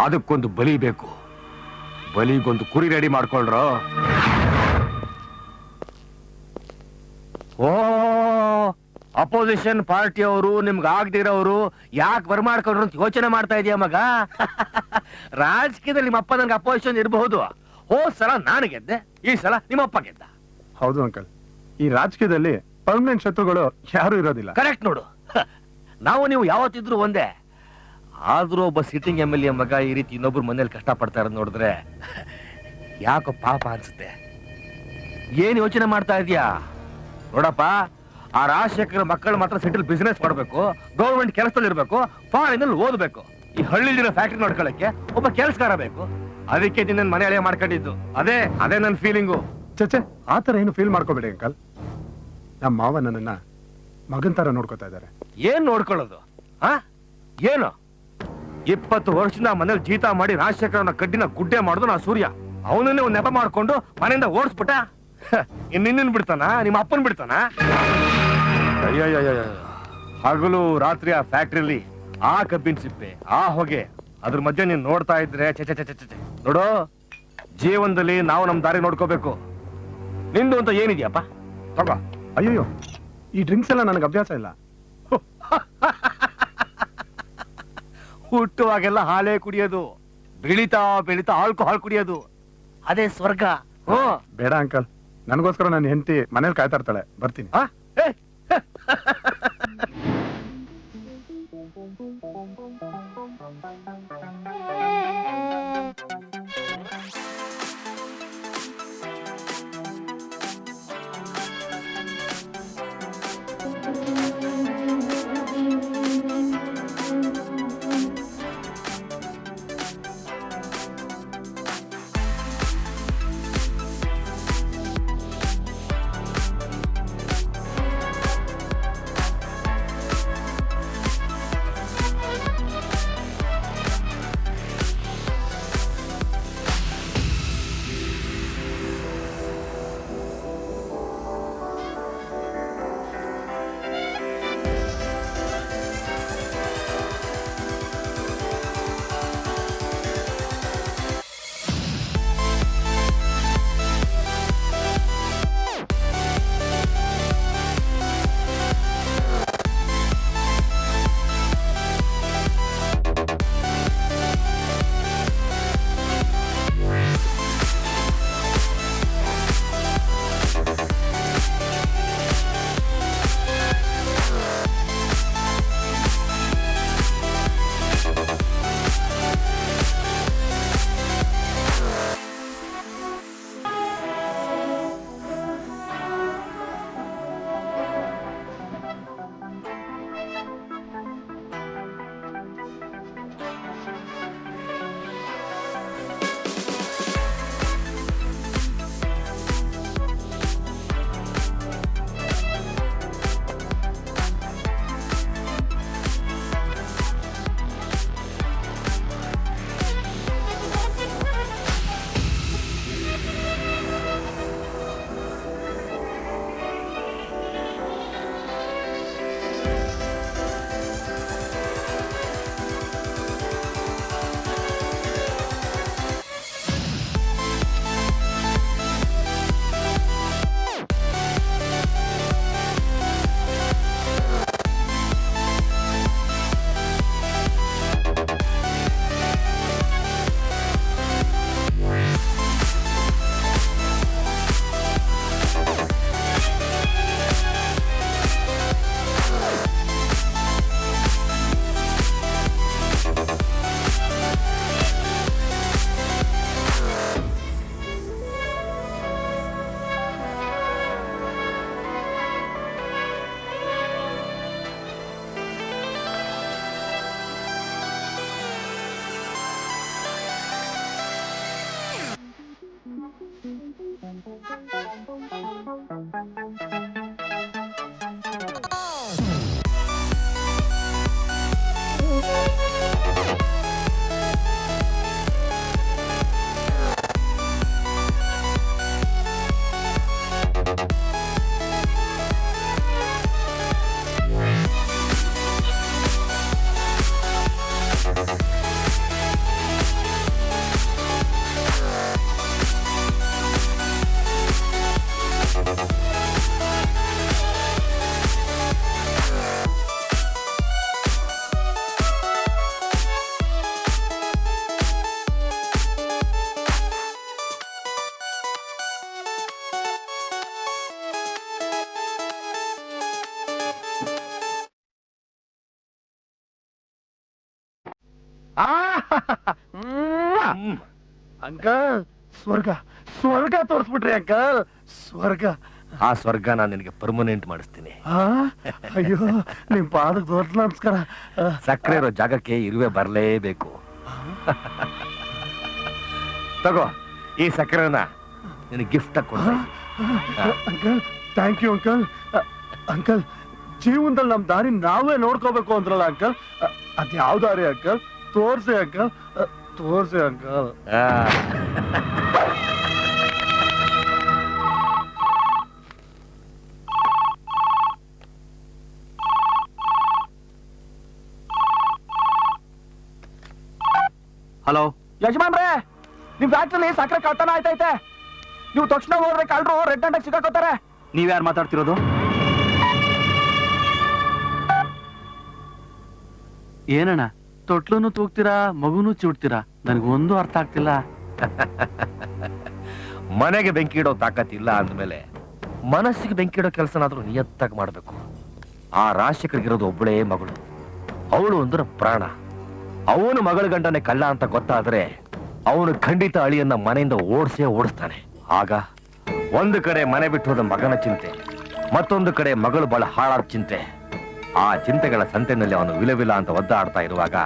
Speaker 2: ಅದಕ್ಕೊಂದು ಬಲಿ ಬೇಕು. ಬಲಿಗೊಂದು ಕುರಿ ರೆಡಿ ಮಾಡ್ಕೊಳ್ರೋ. ಓ, ಅಪೋಸಿಷನ್ ಪಾರ್ಟಿಯವರು ನಿಮ್ಗೆ ಆಗದಿರೋರು ಯಾಕೆ ಬರ್ಮಾಡ್ಕೊಂಡ್ರು ಅಂತ ಯೋಚನೆ ಮಾಡ್ತಾ ಇದೀಯ ಮಗ. ರಾಜಕೀಯದಲ್ಲಿ ನಿಮ್ಮಪ್ಪ ನನ್ಗೆ ಅಪೋಸಿಷನ್ ಇರಬಹುದು. ಹೋದ್ ಸಲ ನಾನು ಗೆದ್ದೆ, ಈ ಸಲ ನಿಮ್ಮಪ್ಪ ಗೆದ್ದ.
Speaker 9: ಹೌದು ಅಂಕಲ್, ಈ ರಾಜಕೀಯದಲ್ಲಿ ಪರ್ಮನೆಂಟ್ ಶತ್ರುಗಳು ಯಾರು ಇರೋದಿಲ್ಲ.
Speaker 2: ಕರೆಕ್ಟ್ ನೋಡು, ನಾವು ನೀವು ಯಾವತ್ತಿದ್ರು ಒಂದೇ. ಆದ್ರೂ ಒಬ್ಬ ಸಿಟ್ಟಿಂಗ್ MLA ಮಗ ಈ ರೀತಿ ಇನ್ನೊಬ್ರು ಮನೇಲಿ ಕಷ್ಟ ಪಡ್ತಾ ಇರೋದು ನೋಡಿದ್ರೆ ಯಾಕೋ ಪಾಪ ಅನ್ಸುತ್ತೆ. ಏನ್ ಯೋಚನೆ ಮಾಡ್ತಾ ಇದೀಯಾ? ನೋಡಪ್ಪ, ಆ ರಾಜಶೇಖರ ಮಕ್ಕಳು ಮಾತ್ರ ಸೆಟಲ್ ಬಿಸ್ನೆಸ್ ಮಾಡ್ಬೇಕು, ಗೌರ್ಮೆಂಟ್ ಕೆಲಸದಲ್ಲಿ ಇರ್ಬೇಕು, ಫಾರಿನಲ್ಲಿ ಓದ್ಬೇಕು. ಈ ಹಳ್ಳಿಲಿರೋ ಫ್ಯಾಕ್ಟ್ರಿ ನೋಡ್ಕೊಳ್ಳಕ್ಕೆ ಒಬ್ಬ ಕೆಲಸಗಾರ ಬೇಕು. ಅದಕ್ಕೆ ನಿನ್ನ ಮನೆ ಹಳೆ ಮಾಡ್ಕೊಂಡಿದ್ದು. ಅದೇ ನನ್ನ ಫೀಲಿಂಗು.
Speaker 9: ಚಚೆ, ಆತರ ಏನು ಫೀಲ್ ಮಾಡ್ಕೋಬೇಡಿ ಅಂಕಲ್. ನಮ್ಮ ಮಾವ ನನ್ನನ್ನ ಮಗನ್ ತರ ನೋಡ್ಕೋತಾ ಇದ್ದಾರೆ.
Speaker 2: ಏನ್ ನೋಡ್ಕೊಳ್ಳೋದು? ಏನು 20 ವರ್ಷದಿಂದ ಮನೇಲಿ ಜೀತ ಮಾಡಿ ರಾಜಶೇಖರನ ಕಡ್ಡಿನ ಗುಡ್ಡೆ ಮಾಡುದು ನಾ ಸೂರ್ಯ. ಅವನನ್ನೇ ಒಂದ್ ನೆಪ ಮಾಡ್ಕೊಂಡು ಮನೆಯಿಂದ ಓಡಿಸ್ಬಿಟ್ಟ. ಇನ್ನಿನ್ನ ಬಿಡ್ತಾನ? ನಿಮ್ಮ ಅಪ್ಪನ್ ಬಿಡ್ತಾನ? ಅಯ್ಯಯ್ಯ, ಹಗಲು ರಾತ್ರಿ ಆ ಫ್ಯಾಕ್ಟ್ರಿಯಲ್ಲಿ ಆ ಕಬ್ಬಿನ ಸಿಪ್ಪೆ, ಆ ಹೊಗೆ, ಅದ್ರ ಮಧ್ಯೆ ನೀನ್ ನೋಡ್ತಾ ಇದ್ರೆ ನೋಡು, ಜೀವನದಲ್ಲಿ ನಾವು ನಮ್ ದಾರಿ ನೋಡ್ಕೋಬೇಕು. ನಿಂದು ಅಂತ ಏನಿದ್ಯಪ್ಪ?
Speaker 9: ತಗೋ. ಅಯ್ಯೋ, ಈ ಡ್ರಿಂಕ್ಸ್ ಎಲ್ಲ ನನಗೆ ಅಭ್ಯಾಸ ಇಲ್ಲ.
Speaker 2: ಹುಟ್ಟುವಾಗೆಲ್ಲ ಹಾಲೇ ಕುಡಿಯೋದು, ಬೆಳಿತಾ ಬೆಳಿತಾ ಆಲ್ಕೋಹಾಲ್ ಕುಡಿಯೋದು, ಅದೇ ಸ್ವರ್ಗ.
Speaker 9: ಬೇಡ ಅಂಕಲ್, ನನಗೋಸ್ಕರ ನನ್ನ ಹೆಂಡತಿ ಮನೇಲಿ ಕಾಯ್ತಾ ಇರ್ತಾಳೆ. ಬರ್ತೀನಿ. ಅಂಕಲ್ ಸ್ವರ್ಗ ಸ್ವರ್ಗ ತೋರಿಸ್ಬಿಟ್ರಿ ಅಂಕಲ್ ಸ್ವರ್ಗ.
Speaker 2: ಆ ಸ್ವರ್ಗ ನಾನು ನಿನಗೆ ಪರ್ಮನೆಂಟ್ ಮಾಡಿಸ್ತೀನಿ.
Speaker 9: ಆ? ಅಯ್ಯೋ ನಿಮ್ ಪಾದಕ್ಕೆ ದೊಡ್ಡ ನಮಸ್ಕಾರ.
Speaker 2: ಸಕ್ಕರೆ ಇರೋ ಜಾಗಕ್ಕೆ ಇರುವೆ ಬರಲೇಬೇಕು. ತಗೋ ಈ ಸಕ್ಕರೆನ ನಿನಗೆ ಗಿಫ್ಟ್ ಕೊಡ್ತೀನಿ.
Speaker 9: Uncle thank you uncle. Uncle ಜೀವನದಲ್ಲಿ ನಮ್ ದಾರಿ ನಾವೇ ನೋಡ್ಕೋಬೇಕು ಅಂದ್ರಲ್ಲ ಅಂಕಲ್, ಅದ್ಯಾವ್ ದಾರಿ ಅಂಕಲ್? ತೋರ್ಸಿ ಅಂಕಲ್, ತೋರ್ಸಿ ಅಂಕಲ್.
Speaker 3: ಹಲೋ
Speaker 5: ಯಜಮಾನ್ರೆ, ನಿಮ್ ಫ್ಯಾಕ್ಟ್ರಿಲಿ ಸಕ್ಕರೆ ಕಳ್ತನ ಆಯ್ತೈತೆ. ನೀವು ತಕ್ಷಣ ಹೋದ್ರೆ ಕಳ್ರು ರೆಡ್ ಹ್ಯಾಂಡ್ ಸಿಕ್ಕಾಕೋತಾರೆ.
Speaker 3: ನೀವ್ಯಾರು ಮಾತಾಡ್ತಿರೋದು? ಏನಣ್ಣ ತೊಟ್ಲೂನು ತೂಗ್ತೀರಾ, ಮಗುನು ಚಿಡ್ತೀರಾ? ನನಗೊಂದು ಅರ್ಥ ಆಗ್ತಿಲ್ಲ.
Speaker 2: ಮನೆಗೆ ಬೆಂಕಿ ಇಡೋ ತಾಕತ್ತಿಲ್ಲ ಅಂದ್ಮೇಲೆ ಮನಸ್ಸಿಗೆ ಬೆಂಕಿ ಇಡೋ ಕೆಲಸನಾದ್ರೂ ನಿಯತ್ತಾಗಿ ಮಾಡ್ಬೇಕು. ಆ ರಾಜಶೇಖರ್ಗಿರೋದು ಒಬ್ಬಳೇ ಮಗಳು, ಅವಳು ಅಂದ್ರೆ ಪ್ರಾಣ. ಅವನು ಮಗಳ ಗಂಡನೆ ಕಳ್ಳ ಅಂತ ಗೊತ್ತಾದ್ರೆ ಅವನು ಖಂಡಿತ ಅಳಿಯನ್ನ ಮನೆಯಿಂದ ಓಡಿಸ್ತಾನೆ. ಆಗ ಒಂದು ಕಡೆ ಮನೆ ಬಿಟ್ಟು ಹೋದ ಮಗನ ಚಿಂತೆ, ಮತ್ತೊಂದು ಕಡೆ ಮಗಳು ಬಹಳ ಹಾಳಾದ ಚಿಂತೆ. ಆ ಚಿಂತೆಗಳ ಸಂತೆನಲ್ಲಿ ಅವನು ವಿಲವಿಲ ಅಂತ ಒದ್ದಾಡ್ತಾ ಇರುವಾಗ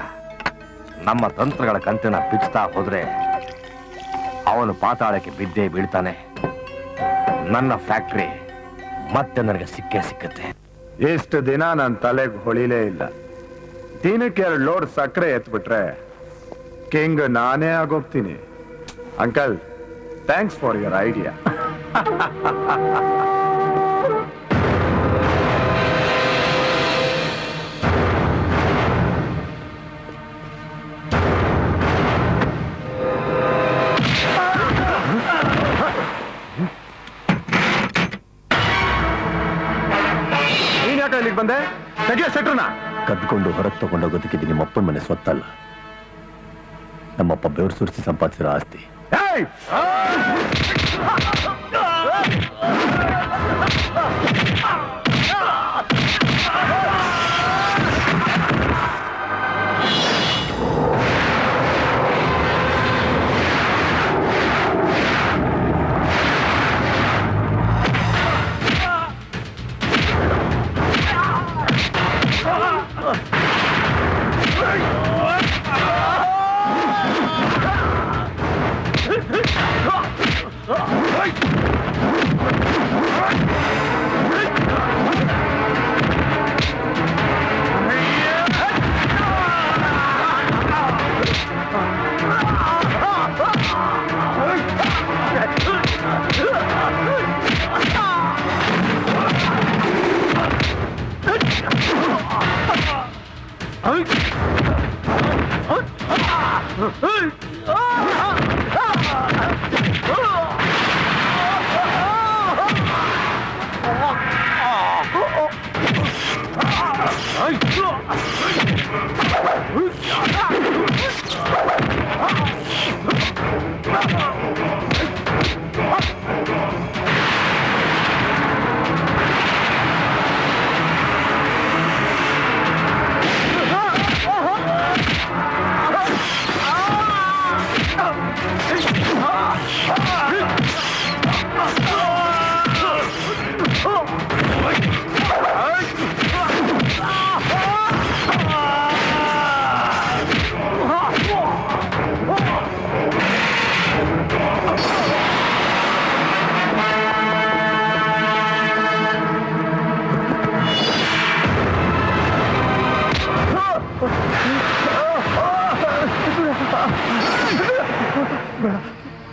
Speaker 2: ನಮ್ಮ ತಂತ್ರಗಳ ಕಂತೆನ ಬಿಚ್ತಾ ಹೋದ್ರೆ ಅವನು ಪಾತಾಳಕ್ಕೆ ಬಿದ್ದೇ ಬೀಳ್ತಾನೆ. ನನ್ನ ಫ್ಯಾಕ್ಟ್ರಿ ಮತ್ತೆ ನನಗೆ ಸಿಕ್ಕೇ ಸಿಕ್ಕತ್ತೆ.
Speaker 9: ಎಷ್ಟು ದಿನ ನನ್ನ ತಲೆಗೆ ಹೊಳಿಲೇ ಇಲ್ಲ. ದಿನಕ್ಕೆ 2 ಲೋಡ್ ಸಕ್ಕರೆ ಎತ್ಬಿಟ್ರೆ ಕಿಂಗ್ ನಾನೇ ಆಗೋಗ್ತೀನಿ. Uncle thanks for your idea. ನೀನ್ ಯಾಕೆ ಇಲ್ಲಿಗೆ ಬಂದೆ? ತೆಗಿಯ ಸೆಟ್ರನ.
Speaker 2: ಕದ್ಕೊಂಡು ಹೊರಗೆ ತಗೊಂಡೋಗೋದಕ್ಕೆ ನಿಮ್ಮಪ್ಪನ ಮನೆ ಸ್ವತ್ತಲ್ಲ, ನಮ್ಮಪ್ಪ ಬೆವರು ಸುರಿಸಿ ಸಂಪಾದಿಸಿರೋ ಆಸ್ತಿ.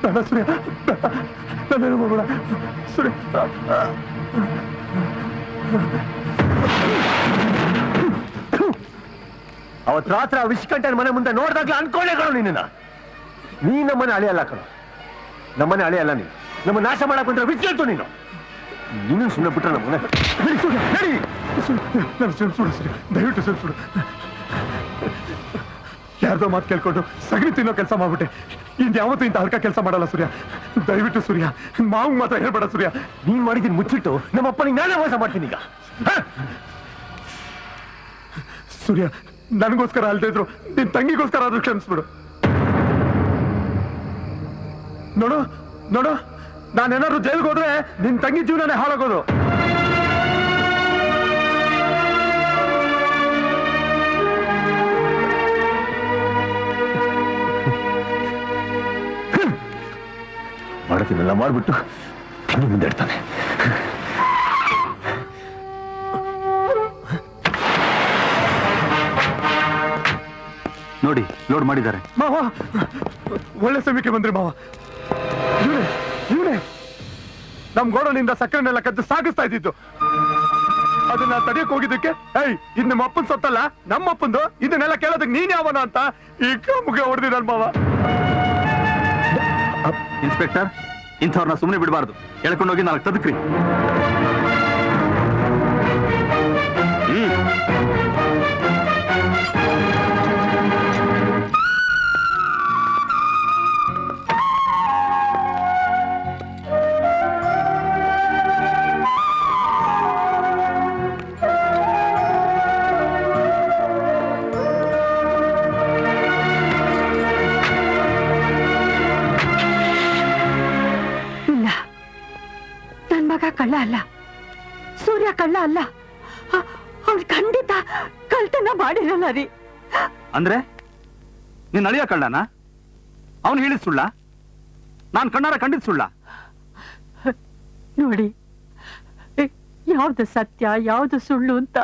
Speaker 9: ಬೇಡ ಸೂರ್ಯ, ನಾನೇನು ಮಾಡೋಣ ಸೂರ್ಯ.
Speaker 2: ಅವತ್ ರಾತ್ರಿ ಆ ವಿಷ್ಕಂಠನ ಮನೆ ಮುಂದೆ ನೋಡಿದಾಗ್ಲೂ ಅನ್ಕೊಂಡೇ ಕಣೋ ನಿನ್ನ. ನೀ ನಮ್ಮನೆ ಅಳಿಯಲ್ಲ ಕಣೋ, ನಮ್ಮನೆ ಅಳಿಯಲ್ಲ ನೀನು. ನಮ್ಮ ನಾಶ ಮಾಡಕ್ ಬಂದ್ರೆ ವಿಚ್ಚಿಲ್ತು ನೀನು. ನೀನು ಸುಮ್ಮನೆ ಬಿಟ್ರೆ ನಮ್ಮನೆ
Speaker 9: ಸುಡು ಸೂರ್ಯ, ದಯವಿಟ್ಟು ಸುಡು. ಯಾರ್ದೋ ಮಾತು ಕೇಳ್ಕೊಂಡು ಸಗಣಿ ತಿನ್ನೋ ಕೆಲಸ ಮಾಡ್ಬಿಟ್ಟೆ. ಇನ್ಯಾವತ್ತೂ ಇಂಥ ಹಲ್ಕ ಕೆಲಸ ಮಾಡಲ್ಲ ಸೂರ್ಯ. ದಯವಿಟ್ಟು ಸೂರ್ಯ, ಮಾವು ಮಾತ್ರ ಹೇಳ್ಬೇಡ ಸೂರ್ಯ.
Speaker 2: ನೀನ್ ಮಾಡಿದ್ದೀನಿ ಮುಚ್ಚಿಟ್ಟು ನಮ್ಮಪ್ಪನಿಗೆ ನಾನೇ ಮೋಸ ಮಾಡ್ತೀನಿ ಈಗ.
Speaker 9: ಸೂರ್ಯ, ನನಗೋಸ್ಕರ ಅಲ್ದೇ ಇದ್ರು ನಿನ್ ತಂಗಿಗೋಸ್ಕರ ಆದ್ರೂ ಕ್ಷಮಿಸ್ಬಿಡು. ನೋಡು ನೋಡು, ನಾನೇನಾದ್ರು ಜೈಲ್ಗೆ ಹೋದ್ರೆ ನಿನ್ ತಂಗಿ ಜೀವನನೇ ಹಾಳಾಗೋದು.
Speaker 2: ಮಾಡ್ತೀನಲ್ಲ ಮಾಡ್ಬಿಟ್ಟು ತಂಗಿ ಮುಂದೆ ಇಡ್ತಾನೆ.
Speaker 3: ನೋಡಿ, ಲೋಡ್ ಮಾಡಿದ್ದಾರೆ.
Speaker 9: ಮಾವ, ಒಳ್ಳೆ ಸಮಯಕ್ಕೆ ಬಂದ್ರಿ ಮಾವ. ಇವನೇ ನಮ್ ಗೋಡನಿಂದ ಸಕ್ಕರೆನೆಲ್ಲ ಕದ್ದು ಸಾಗಿಸ್ತಾ ಇದ್ದಿದ್ದು. ಅದನ್ನ ತಡೆಯಕ್ ಹೋಗಿದ್ದಕ್ಕೆ, ಇದು ನಮ್ಮ ಅಪ್ಪನ್ ಸೊತ್ತಲ್ಲ, ನಮ್ಮಪ್ಪಂದು, ಇದನ್ನೆಲ್ಲ ಕೇಳೋದಕ್ಕೆ ನೀನ್ ಯಾವನ ಅಂತ ಈ ಮುಖ ಹೊಡೆದಿ ನನ್ ಮಾವ.
Speaker 3: ಇನ್ಸ್ಪೆಕ್ಟರ್, ಇಂಥವ್ರನ್ನ ಸುಮ್ಮನೆ ಬಿಡಬಾರ್ದು. ಎಳ್ಕೊಂಡೋಗಿ 4 ತದಕ್ರಿ.
Speaker 4: ಕಳ್ಳ ಅಲ್ಲ, ಸೂರ್ಯ ಕಳ್ಳ ಅಲ್ಲ. ಅವ್ರು ಖಂಡಿತ ಕಳ್ತನ ಮಾಡಿರಲ್ಲ ರೀ.
Speaker 3: ಅಂದ್ರೆ ನೀನ್ ಅಳಿಯ ಕಳ್ಳನ? ಅವನು ಹೇಳಿದ ಸುಳ್ಳ? ನಾನ್ ಕಣ್ಣಾರ ಕಂಡಿದ್ ಸುಳ್ಳ?
Speaker 4: ನೋಡಿ, ಯಾವ್ದು ಸತ್ಯ ಯಾವ್ದು ಸುಳ್ಳು ಅಂತ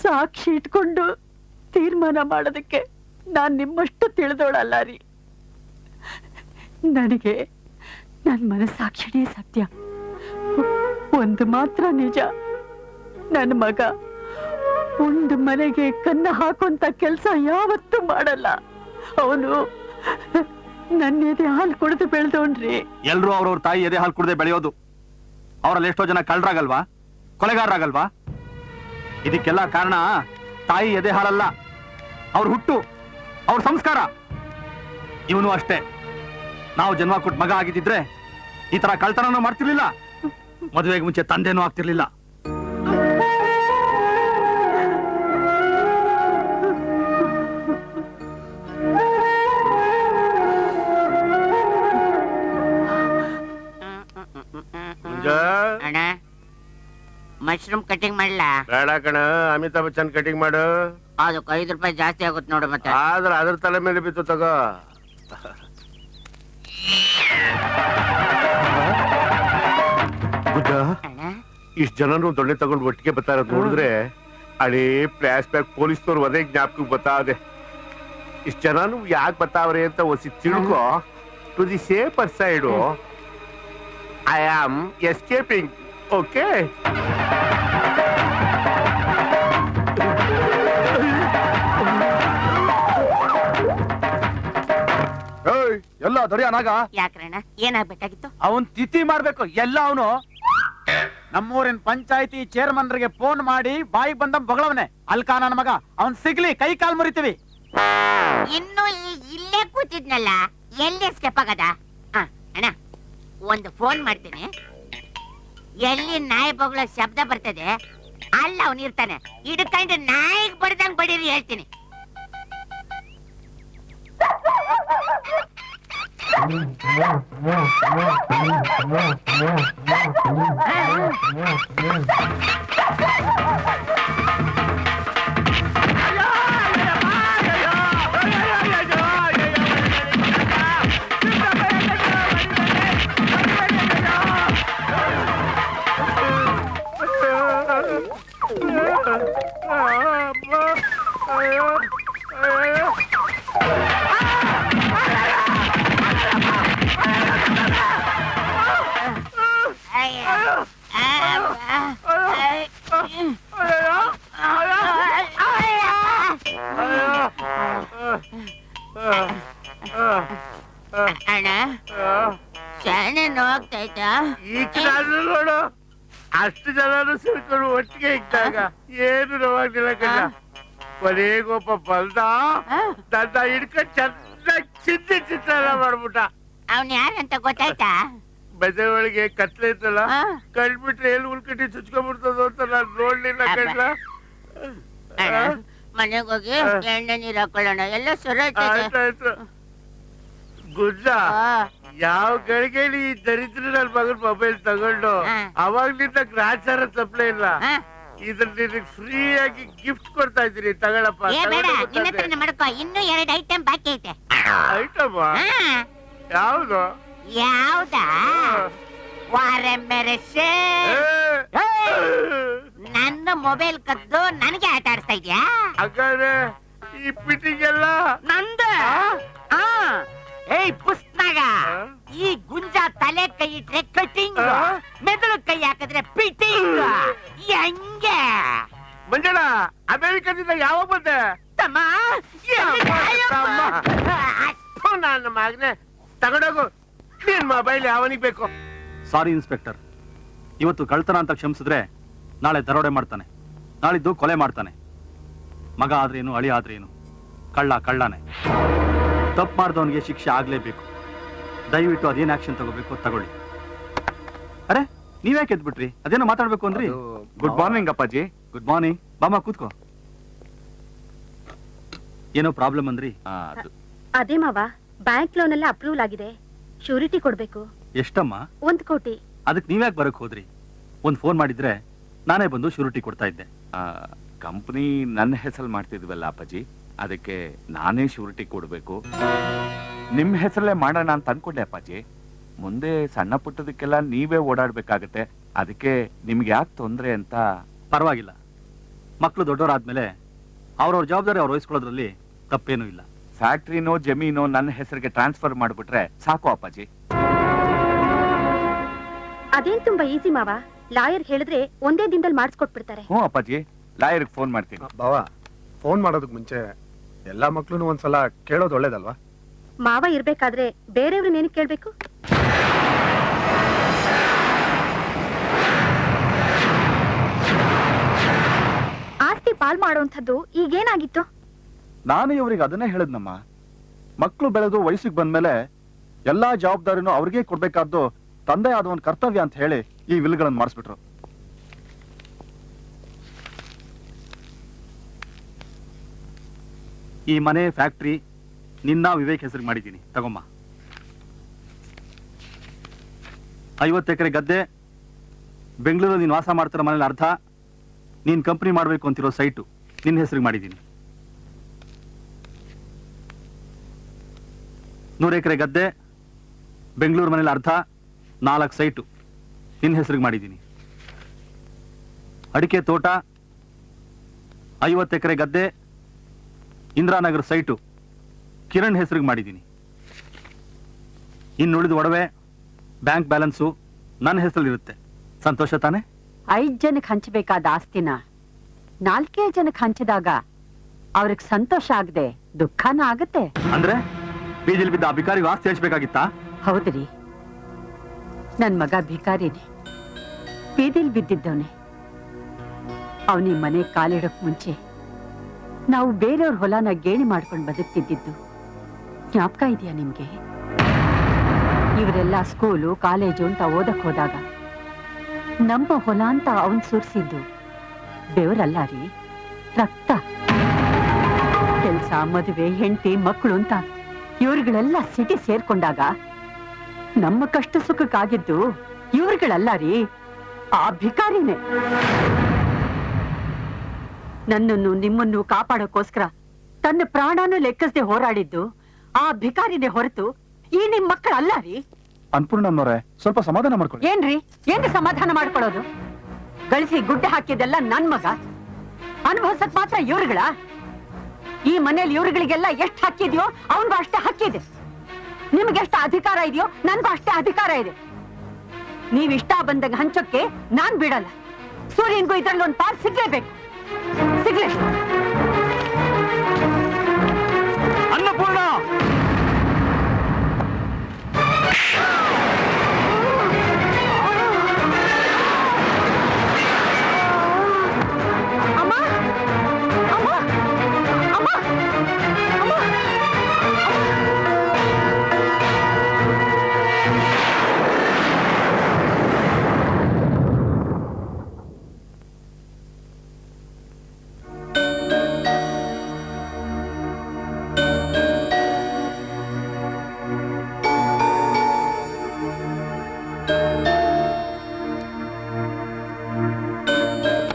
Speaker 4: ಸಾಕ್ಷಿ ಇಟ್ಕೊಂಡು ತೀರ್ಮಾನ ಮಾಡೋದಕ್ಕೆ ನಾನ್ ನಿಮ್ಮಷ್ಟು ತಿಳಿದೋಳಲ್ಲ ರೀ. ನನಗೆ ನನ್ನ ಮನಸ್ಸಾಕ್ಷಿನೇ ಸತ್ಯ. ಒಂದು ಮಾತ್ರ ನಿಜ, ನನ್ನ ಮಗ ಒಂದು ಮನೆಗೆ ಕನ್ನ ಹಾಕುವಂತ ಕೆಲಸ ಯಾವತ್ತೂ ಮಾಡಲ್ಲ. ಅವನು ನನ್ನ ಎದೆ ಹಾಲು ಕುಡಿದು ಬೆಳೆದವನ್ರಿ.
Speaker 3: ಎಲ್ರು ಅವ್ರವ್ರ ತಾಯಿ ಎದೆ ಹಾಲು ಕುಡದೆ ಬೆಳೆಯೋದು. ಅವರಲ್ಲಿ ಎಷ್ಟೋ ಜನ ಕಳ್ಳರಾಗಲ್ವಾ, ಕೊಲೆಗಾರರಾಗಲ್ವಾ? ಇದಕ್ಕೆಲ್ಲ ಕಾರಣ ತಾಯಿ ಎದೆ ಹಾಲಲ್ಲ, ಅವ್ರ ಹುಟ್ಟು, ಅವ್ರ ಸಂಸ್ಕಾರ. ಇವನು ಅಷ್ಟೇ. ನಾವು ಜನ್ಮ ಕೊಟ್ಟು ಮಗ ಆಗಿದ್ದಿದ್ರೆ ಈ ತರ ಕಳ್ತನೂ ಮಾಡ್ತಿರ್ಲಿಲ್ಲ, ಮದುವೆಗೆ ಮುಂಚೆ ತಂದೆನೂ ಆಗ್ತಿರ್ಲಿಲ್ಲ.
Speaker 6: ಅಣ್ಣ, ಮಶ್ರೂಮ್ ಕಟಿಂಗ್ ಮಾಡ್ಲಾ?
Speaker 7: ಬೇಡ ಕಣ, ಅಮಿತಾಬ್ ಬಚ್ಚನ್ ಕಟಿಂಗ್ ಮಾಡು.
Speaker 6: ಅದಕ್ಕೆ 5 ರೂಪಾಯಿ ಜಾಸ್ತಿ ಆಗುತ್ತೆ ನೋಡು. ಮತ್ತೆ
Speaker 7: ಆದ್ರೆ ಅದ್ರ ತಲೆ ಮೇಲೆ ಬಿತ್ತು ತಗೋ. ಇಷ್ಟ ಜನನು ದೊಣ್ಣೆ ತಗೊಂಡು ಒಟ್ಟಿಗೆ ಬರ್ತಾ ಇರೋದು ನೋಡಿದ್ರೆ ಹಳೇ ಫ್ಲಾಶ್ ಬ್ಯಾಕ್ ಪೊಲೀಸ್ನವ್ರು ಅದೇ ಜ್ಞಾಪಕಕ್ಕೆ ಬತ್ತಾದೆ. ಇಷ್ಟ ಜನನು ಯಾಕೆ ಬತ್ತಾವ್ರೆ ಅಂತ ಒಸಿ ತಿಳ್ಕೊ. To the safer side I am escaping. Okay,
Speaker 9: ಎಲ್ಲ ದೊರೆಯನಾಗ
Speaker 6: ಯಾಕ್ರಣ್ಣ, ಏನಾಗ್ಬೇಕಾಗಿತ್ತು?
Speaker 10: ಅವನ್ ತಿಥಿ ಮಾಡ್ಬೇಕು ಎಲ್ಲ. ಅವನು ನಮ್ಮೂರಿನ ಪಂಚಾಯತಿ ಚೇರ್ಮನ್ರಿಗೆ ಫೋನ್ ಮಾಡಿ ಬಾಯಿ ಬಂದ ಬಗಳವನೆ ಅಲ್ಕಾ ನನ್ನ ಮಗ. ಅವನ್ ಸಿಗ್ಲಿ, ಕೈ ಕಾಲ್ ಮುರಿತೀವಿ.
Speaker 6: ಇನ್ನು ಇಲ್ಲೇ ಕೂತಿದ್ನಲ್ಲ, ಎಲ್ಲಿ ಸ್ಟೆಪ್ ಆಗದ? ಅಣ್ಣ, ಒಂದು ಫೋನ್ ಮಾಡ್ತೀನಿ. ಎಲ್ಲಿ ನಾಯಿ ಬೊಗಳೋ ಶಬ್ದ ಬರ್ತದೆ ಅಲ್ಲ ಅವನ್ ಇರ್ತಾನೆ. ಹಿಡ್ಕೊಂಡು ನಾಯಿಗೆ ಬಡ್ದಂಗ್ ಬಡೀರಿ ಹೇಳ್ತೀನಿ. ಶಾನೆ ನೋವಾಗ್ತೈತಾ?
Speaker 7: ಈಗ ನಾನು ನೋಡು ಅಷ್ಟು ಜನರು ಸೇರ್ಕೊಂಡು ಒಟ್ಟಿಗೆ ಇದ್ದಾಗ ಏನು ನೋವಾಗಿಲ್ಲ ಕಣ್ಣ. ಕೊನೆಗೊಬ್ಬ ಬಲ್ದ ನನ್ನ ಹಿಡ್ಕೊಂಡು ಚೆನ್ನಾಗಿ ಚಿತ್ರಾನ್ನ ಮಾಡ್ಬಿಟ್ಟ.
Speaker 6: ಅವ್ನ್ ಯಾರಂತ ಗೊತ್ತಾಯ್ತಾ?
Speaker 7: ಬೆದೆ ಒಳಗೆ ಕತ್ಲೆ ಇತ್ತಲ್ಲ, ಕಂಡ್ಬಿಟ್ರೆ ಎಲ್ಲಿ ಉಳ್ಕಟ್ಟಿ ಚುಚ್ಕೊಂಡ್ಬಿಡ್ತದೋ ಅಂತ ನಾನು ನೋಡ್ಲಿಲ್ಲ ಕಣ್ಣ.
Speaker 6: ಮನೆಗೆ ಹೋಗಿ ಎಣ್ಣೆ ನೀರ್ ಹಾಕೊಳ್ಳೋಣ, ಎಲ್ಲ ಸರೋಯ್ತೈತೆ.
Speaker 7: ಆಯ್ತಾಯ್ತು ಗುಜ್ಜ. ಯಾವ ಗಳಿಗೆಲಿ ಈ ದರಿದ್ರ ನನ್ನ ಮಗನ್ ಮೊಬೈಲ್ ತಗೊಂಡು ಅವಾಗ್ಲಿಂದ ಗ್ರಾಚಾರ ತಪ್ಪಲೇ ಇಲ್ಲ. ಇದ್ರ ನಿನಗೆ ಫ್ರೀ ಆಗಿ ಗಿಫ್ಟ್ ಕೊಡ್ತಾ ಇದ್ದೀನಿ, ತಗೊಳಪ್ಪ.
Speaker 6: ಏ ಬೇಡ, ನಿನ್ನ ಹತ್ರನೇ ಮಾಡ್ಕೋ. ಇನ್ನೂ 2 ಐಟಮ್ ಬಾಕಿ ಐತೆ.
Speaker 7: ಐಟಮ್ ಯಾವ್ದು?
Speaker 6: ಯಾವ್ದಾ? ವಾರೆಂಬೆರಸೆ ನನ್ನ ಮೊಬೈಲ್ ಕದ್ದು ನನಗೆ ಆಟ ಆಡಿಸ್ತಾ ಇದ್ಯಾ?
Speaker 7: ಹಾಗಾದ್ರೆ ಈ ಪಿಟಿಂಗ್ ಎಲ್ಲ
Speaker 6: ನಂದ. ಏಯ್ ಪುಸ್ತಕ, ಈ ಗುಂಜ ತಲೆ ಕೈ ಇಟ್ರೆ ಕಟಿಂಗ್, ಮೆದುಳು ಕೈ ಹಾಕಿದ್ರೆ ಪಿಟಿಂಗ್. ಹೆಂಗೆ
Speaker 7: ಮಂಜಣ್ಣ? ಅಮೆರಿಕದಿಂದ ಯಾವಾಗ ಬಂದೆ?
Speaker 6: ತಮ್ಮ
Speaker 7: ನನ್ನ ಮಗನೆ ತಗೊಂಡೋಗು ನಿನ್ ಮೊಬೈಲ್. ಯಾವನಿಗೆ ಬೇಕು?
Speaker 3: ಸಾರಿ ಇನ್ಸ್ಪೆಕ್ಟರ್, ಇವತ್ತು ಕಳ್ತನ ಅಂತ ಕ್ಷಮಿಸಿದ್ರೆ ನಾಳೆ ದರೋಡೆ ಮಾಡ್ತಾನೆ, ನಾಳಿದ್ದು ಕೊಲೆ ಮಾಡ್ತಾನೆ. ಮಗ ಆದ್ರೇನು, ಅಳಿ ಆದ್ರೇನು, ಕಳ್ಳ ಕಳ್ಳನೇ. ತಪ್ಪು ಮಾಡಿದವನಿಗೆ ಶಿಕ್ಷೆ ಆಗ್ಲೇಬೇಕು. ದಯವಿಟ್ಟು ಅದೇನ್ ಆಕ್ಷನ್ ತಗೋಬೇಕು ತಗೊಳ್ಳಿ. ಅರೆ ನೀವ್ಯಾಕೆ ಎದ್ಬಿಟ್ರಿ? ಅದೇನೋ ಮಾತಾಡ್ಬೇಕು ಅಂದ್ರಿ.
Speaker 10: ಗುಡ್ ಮಾರ್ನಿಂಗ್ ಅಪ್ಪಾಜಿ.
Speaker 3: Good morning. ಬಾಮ ಕೂತ್ಕೋ. ಏನೋ ಪ್ರಾಬ್ಲಮ್ ಅಂದ್ರಿ?
Speaker 1: ಅದೇ ಮಾವ, ಬ್ಯಾಂಕ್ ಲೋನ್ ಎಲ್ಲ ಅಪ್ರೂವಲ್ ಆಗಿದೆ, ಶ್ಯೂರಿಟಿ ಕೊಡ್ಬೇಕು.
Speaker 3: ಎಷ್ಟಮ್ಮ?
Speaker 1: 1 ಕೋಟಿ.
Speaker 3: ಅದಕ್ಕೆ ನೀವ್ಯಾಕೆ ಬರಕ್ ಹೋದ್ರಿ? ಒಂದ್ ಫೋನ್ ಮಾಡಿದ್ರೆ ನಾನೇ ಬಂದು ಶ್ಯೂರಿಟಿ ಕೊಡ್ತಾ ಇದ್ದೆ.
Speaker 10: ಕಂಪನಿ ನನ್ನ ಹೆಸರು ಮಾಡ್ತಿದ್ವಲ್ಲ ಅಪ್ಪಾಜಿ, ಅದಕ್ಕೆ ನಾನೇ ಶ್ಯೂರಿಟಿ ಕೊಡ್ಬೇಕು. ನಿಮ್ ಹೆಸರಲ್ಲೇ ಮಾಡೋಣ ಅಂತ ಅನ್ಕೊಂಡೆ ಅಪ್ಪಾಜಿ. ಮುಂದೆ ಸಣ್ಣ ಪುಟ್ಟದಕ್ಕೆಲ್ಲ ನೀವೇ ಓಡಾಡ್ಬೇಕಾಗತ್ತೆ, ಅದಕ್ಕೆ ನಿಮ್ಗೆ ಯಾಕೆ ತೊಂದ್ರೆ ಅಂತ.
Speaker 3: ಪರವಾಗಿಲ್ಲ, ಮಕ್ಕಳು ದೊಡ್ಡವರಾದ್ಮೇಲೆ ಅವ್ರವ್ರ ಜವಾಬ್ದಾರಿ ಅವ್ರು ವಹಿಸ್ಕೊಳ್ಳೋದ್ರಲ್ಲಿ ತಪ್ಪೇನೂ ಇಲ್ಲ.
Speaker 10: ಫ್ಯಾಕ್ಟ್ರಿನೋ ಜಮೀನೋ ನನ್ನ ಹೆಸರಿಗೆ ಟ್ರಾನ್ಸ್ಫರ್ ಮಾಡ್ಬಿಟ್ರೆ ಸಾಕು ಅಪ್ಪಾಜಿ.
Speaker 1: ಅದೇನ್ ತುಂಬಾ ಈಸಿ ಮಾವ, ಲಾಯರ್ ಹೇಳಿದ್ರೆ ಒಂದೇ ದಿನದಲ್ಲಿ ಮಾಡಿಸ್ಕೊಟ್ಬಿಡ್ತಾರೆ.
Speaker 10: ಹ್ಞೂ ಅಪ್ಪಾಜಿ, ಲಾಯರ್ಗೆ ಫೋನ್ ಮಾಡ್ತೀನಿ.
Speaker 9: ಬಾವ, ಫೋನ್ ಮಾಡೋದಕ್ ಮುಂಚೆ ಎಲ್ಲಾ ಮಕ್ಳು ಒಂದ್ಸಲ ಕೇಳೋದು ಒಳ್ಳೇದಲ್ವಾ?
Speaker 1: ಮಾವ ಇರ್ಬೇಕಾದ್ರೆ ಬೇರೆಯವ್ರನ್ನೇನು ಕೇಳ್ಬೇಕು? ಆಸ್ತಿ ಪಾಲ್ ಮಾಡುವಂಥದ್ದು ಈಗೇನಾಗಿತ್ತು?
Speaker 3: ನಾನು ಇವ್ರಿಗೆ ಅದನ್ನೇ ಹೇಳಿದ್ನಮ್ಮ. ಮಕ್ಕಳು ಬೆಳೆದು ವಯಸ್ಸಿಗೆ ಬಂದ್ಮೇಲೆ ಎಲ್ಲಾ ಜವಾಬ್ದಾರಿನೂ ಅವ್ರಿಗೆ ಕೊಡ್ಬೇಕಾದ್ದು ತಂದೆ ಆದ ಒಂದು ಕರ್ತವ್ಯ ಅಂತ ಹೇಳಿ ಈ ವಿಲ್ಗಳನ್ನು ಮಾಡಿಸ್ಬಿಟ್ರು. ಈ ಮನೆ, ಫ್ಯಾಕ್ಟ್ರಿ ನಿನ್ನ ವಿವೇಕ್ ಹೆಸರಿಗೆ ಮಾಡಿದ್ದೀನಿ, ತಗೊಮ್ಮ. 50 ಎಕರೆ ಗದ್ದೆ, ಬೆಂಗಳೂರಲ್ಲಿ ನೀನು ವಾಸ ಮಾಡ್ತಿರೋ ಮನೇಲಿ ಅರ್ಧ, ನೀನ್ ಕಂಪನಿ ಮಾಡ್ಬೇಕು ಅಂತಿರೋ ಸೈಟು ನಿನ್ನ ಹೆಸರಿಗೆ ಮಾಡಿದ್ದೀನಿ. 100 ಎಕರೆ ಗದ್ದೆ, ಬೆಂಗಳೂರು ಮನೇಲಿ ಅರ್ಧ, 4 ಸೈಟು ನಿನ್ನ ಹೆಸರಿಗೆ ಮಾಡಿದ್ದೀನಿ. ಅಡಿಕೆ ತೋಟ, 50 ಎಕರೆ ಗದ್ದೆ, ಇಂದಿರಾನಗರ ಸೈಟು ಕಿರಣ್ ಹೆಸರಿಗೆ ಮಾಡಿದ್ದೀನಿ. ಇನ್ನುಳಿದ ಒಡವೆ, ಬ್ಯಾಂಕ್ ಬ್ಯಾಲೆನ್ಸು ನನ್ನ ಹೆಸರಲ್ಲಿರುತ್ತೆ. ಸಂತೋಷ ತಾನೆ?
Speaker 4: 5 ಜನಕ್ಕೆ ಹಂಚಬೇಕಾದ ಆಸ್ತಿನ 4 ಜನಕ್ಕೆ ಹಂಚಿದಾಗ ಅವ್ರಿಗೆ ಸಂತೋಷ ಆಗದೆ ದುಃಖನ ಆಗತ್ತೆ.
Speaker 3: ಅಂದ್ರೆ ಬೀದಿಲ್ ಬಿದ್ದ ಆ ಭಿಕಾರಿಗೆ ಆಸ್ತಿ ಹಂಚ್ಬೇಕಾಗಿತ್ತಾ?
Speaker 4: ಹೌದ್ರಿ, ನನ್ ಮಗ ಭಿಕಾರಿನೇ, ಬೀದಿಲ್ ಬಿದ್ದಿದ್ದವನೇ. ಅವನಿ ಮನೆ ಕಾಲಿಡಕ್ ಮುಂಚೆ ನಾವು ಬೇರೆಯವ್ರ ಹೊಲನ ಗೇಣಿ ಮಾಡ್ಕೊಂಡು ಬದುಕ್ತಿದ್ದಿದ್ದು ಜ್ಞಾಪಕ ಇದೆಯಾ ನಿಮ್ಗೆ? ಇವರೆಲ್ಲ ಸ್ಕೂಲು ಕಾಲೇಜು ಅಂತ ಓದಕ್ ಹೋದಾಗ ನಮ್ಮ ಹೊಲ ಅಂತ ಅವನ್ ಸುರಿಸಿದ್ದು ಬೆವರಲ್ಲ ರೀ, ರಕ್ತ. ಕೆಲ್ಸ, ಮದುವೆ, ಹೆಂಡತಿ, ಮಕ್ಕಳು ಅಂತ ಇವ್ರುಗಳೆಲ್ಲ ಸಿಟಿ ಸೇರ್ಕೊಂಡಾಗ ನಮ್ಮ ಕಷ್ಟ ಸುಖಕ್ಕಾಗಿದ್ದು ಇವ್ರುಗಳಲ್ಲ ರೀ, ಆ ಭಿಕಾರಿನೇ. ನನ್ನನ್ನು ನಿಮ್ಮನ್ನು ಕಾಪಾಡೋಕೋಸ್ಕರ ತನ್ನ ಪ್ರಾಣನೂ ಲೆಕ್ಕಿಸದೆ ಹೋರಾಡಿದ್ದು ಆ ಭಿಕಾರಿನೇ ಹೊರತು ಈ ನಿಮ್ ಮಕ್ಕಳಲ್ಲ ರೀ.
Speaker 3: ಅನ್ಪೂರ್ಣಮ್ಮನವ್ರೆ, ಸ್ವಲ್ಪ ಸಮಾಧಾನ ಮಾಡ್ಕೊಳ್ಳಿ.
Speaker 4: ಏನ್ರಿ ಸಮಾಧಾನ ಮಾಡ್ಕೊಳ್ಳೋದು? ಗಳಿಸಿ ಗುಡ್ಡೆ ಹಾಕಿದೆಲ್ಲ ನನ್ ಮಗ, ಅನುಭವಿಸಕ್ ಮಾತ್ರ ಇವ್ರುಗಳ? ಈ ಮನೇಲಿ ಇವ್ರುಗಳಿಗೆಲ್ಲ ಎಷ್ಟು ಹಾಕಿದ್ಯೋ ಅವನ್ಗೂ ಅಷ್ಟೇ ಹಾಕಿದೆ. ನಿಮ್ಗೆ ಎಷ್ಟು ಅಧಿಕಾರ ಇದೆಯೋ ನನ್ಗೂ ಅಷ್ಟೇ ಅಧಿಕಾರ ಇದೆ. ನೀವ್ ಇಷ್ಟ ಬಂದಾಗ ಹಂಚೋಕ್ಕೆ ನಾನ್ ಬಿಡಲ್ಲ. ಸೂರ್ಯನ್ಗೂ ಇದ್ರಲ್ಲಿ ಒಂದು ಪಾಲ್ ಸಿಗ್ಲೇಬೇಕು, ಸಿಗ್ಲೇ.
Speaker 3: ಅನ್ನಪೂರ್ಣ,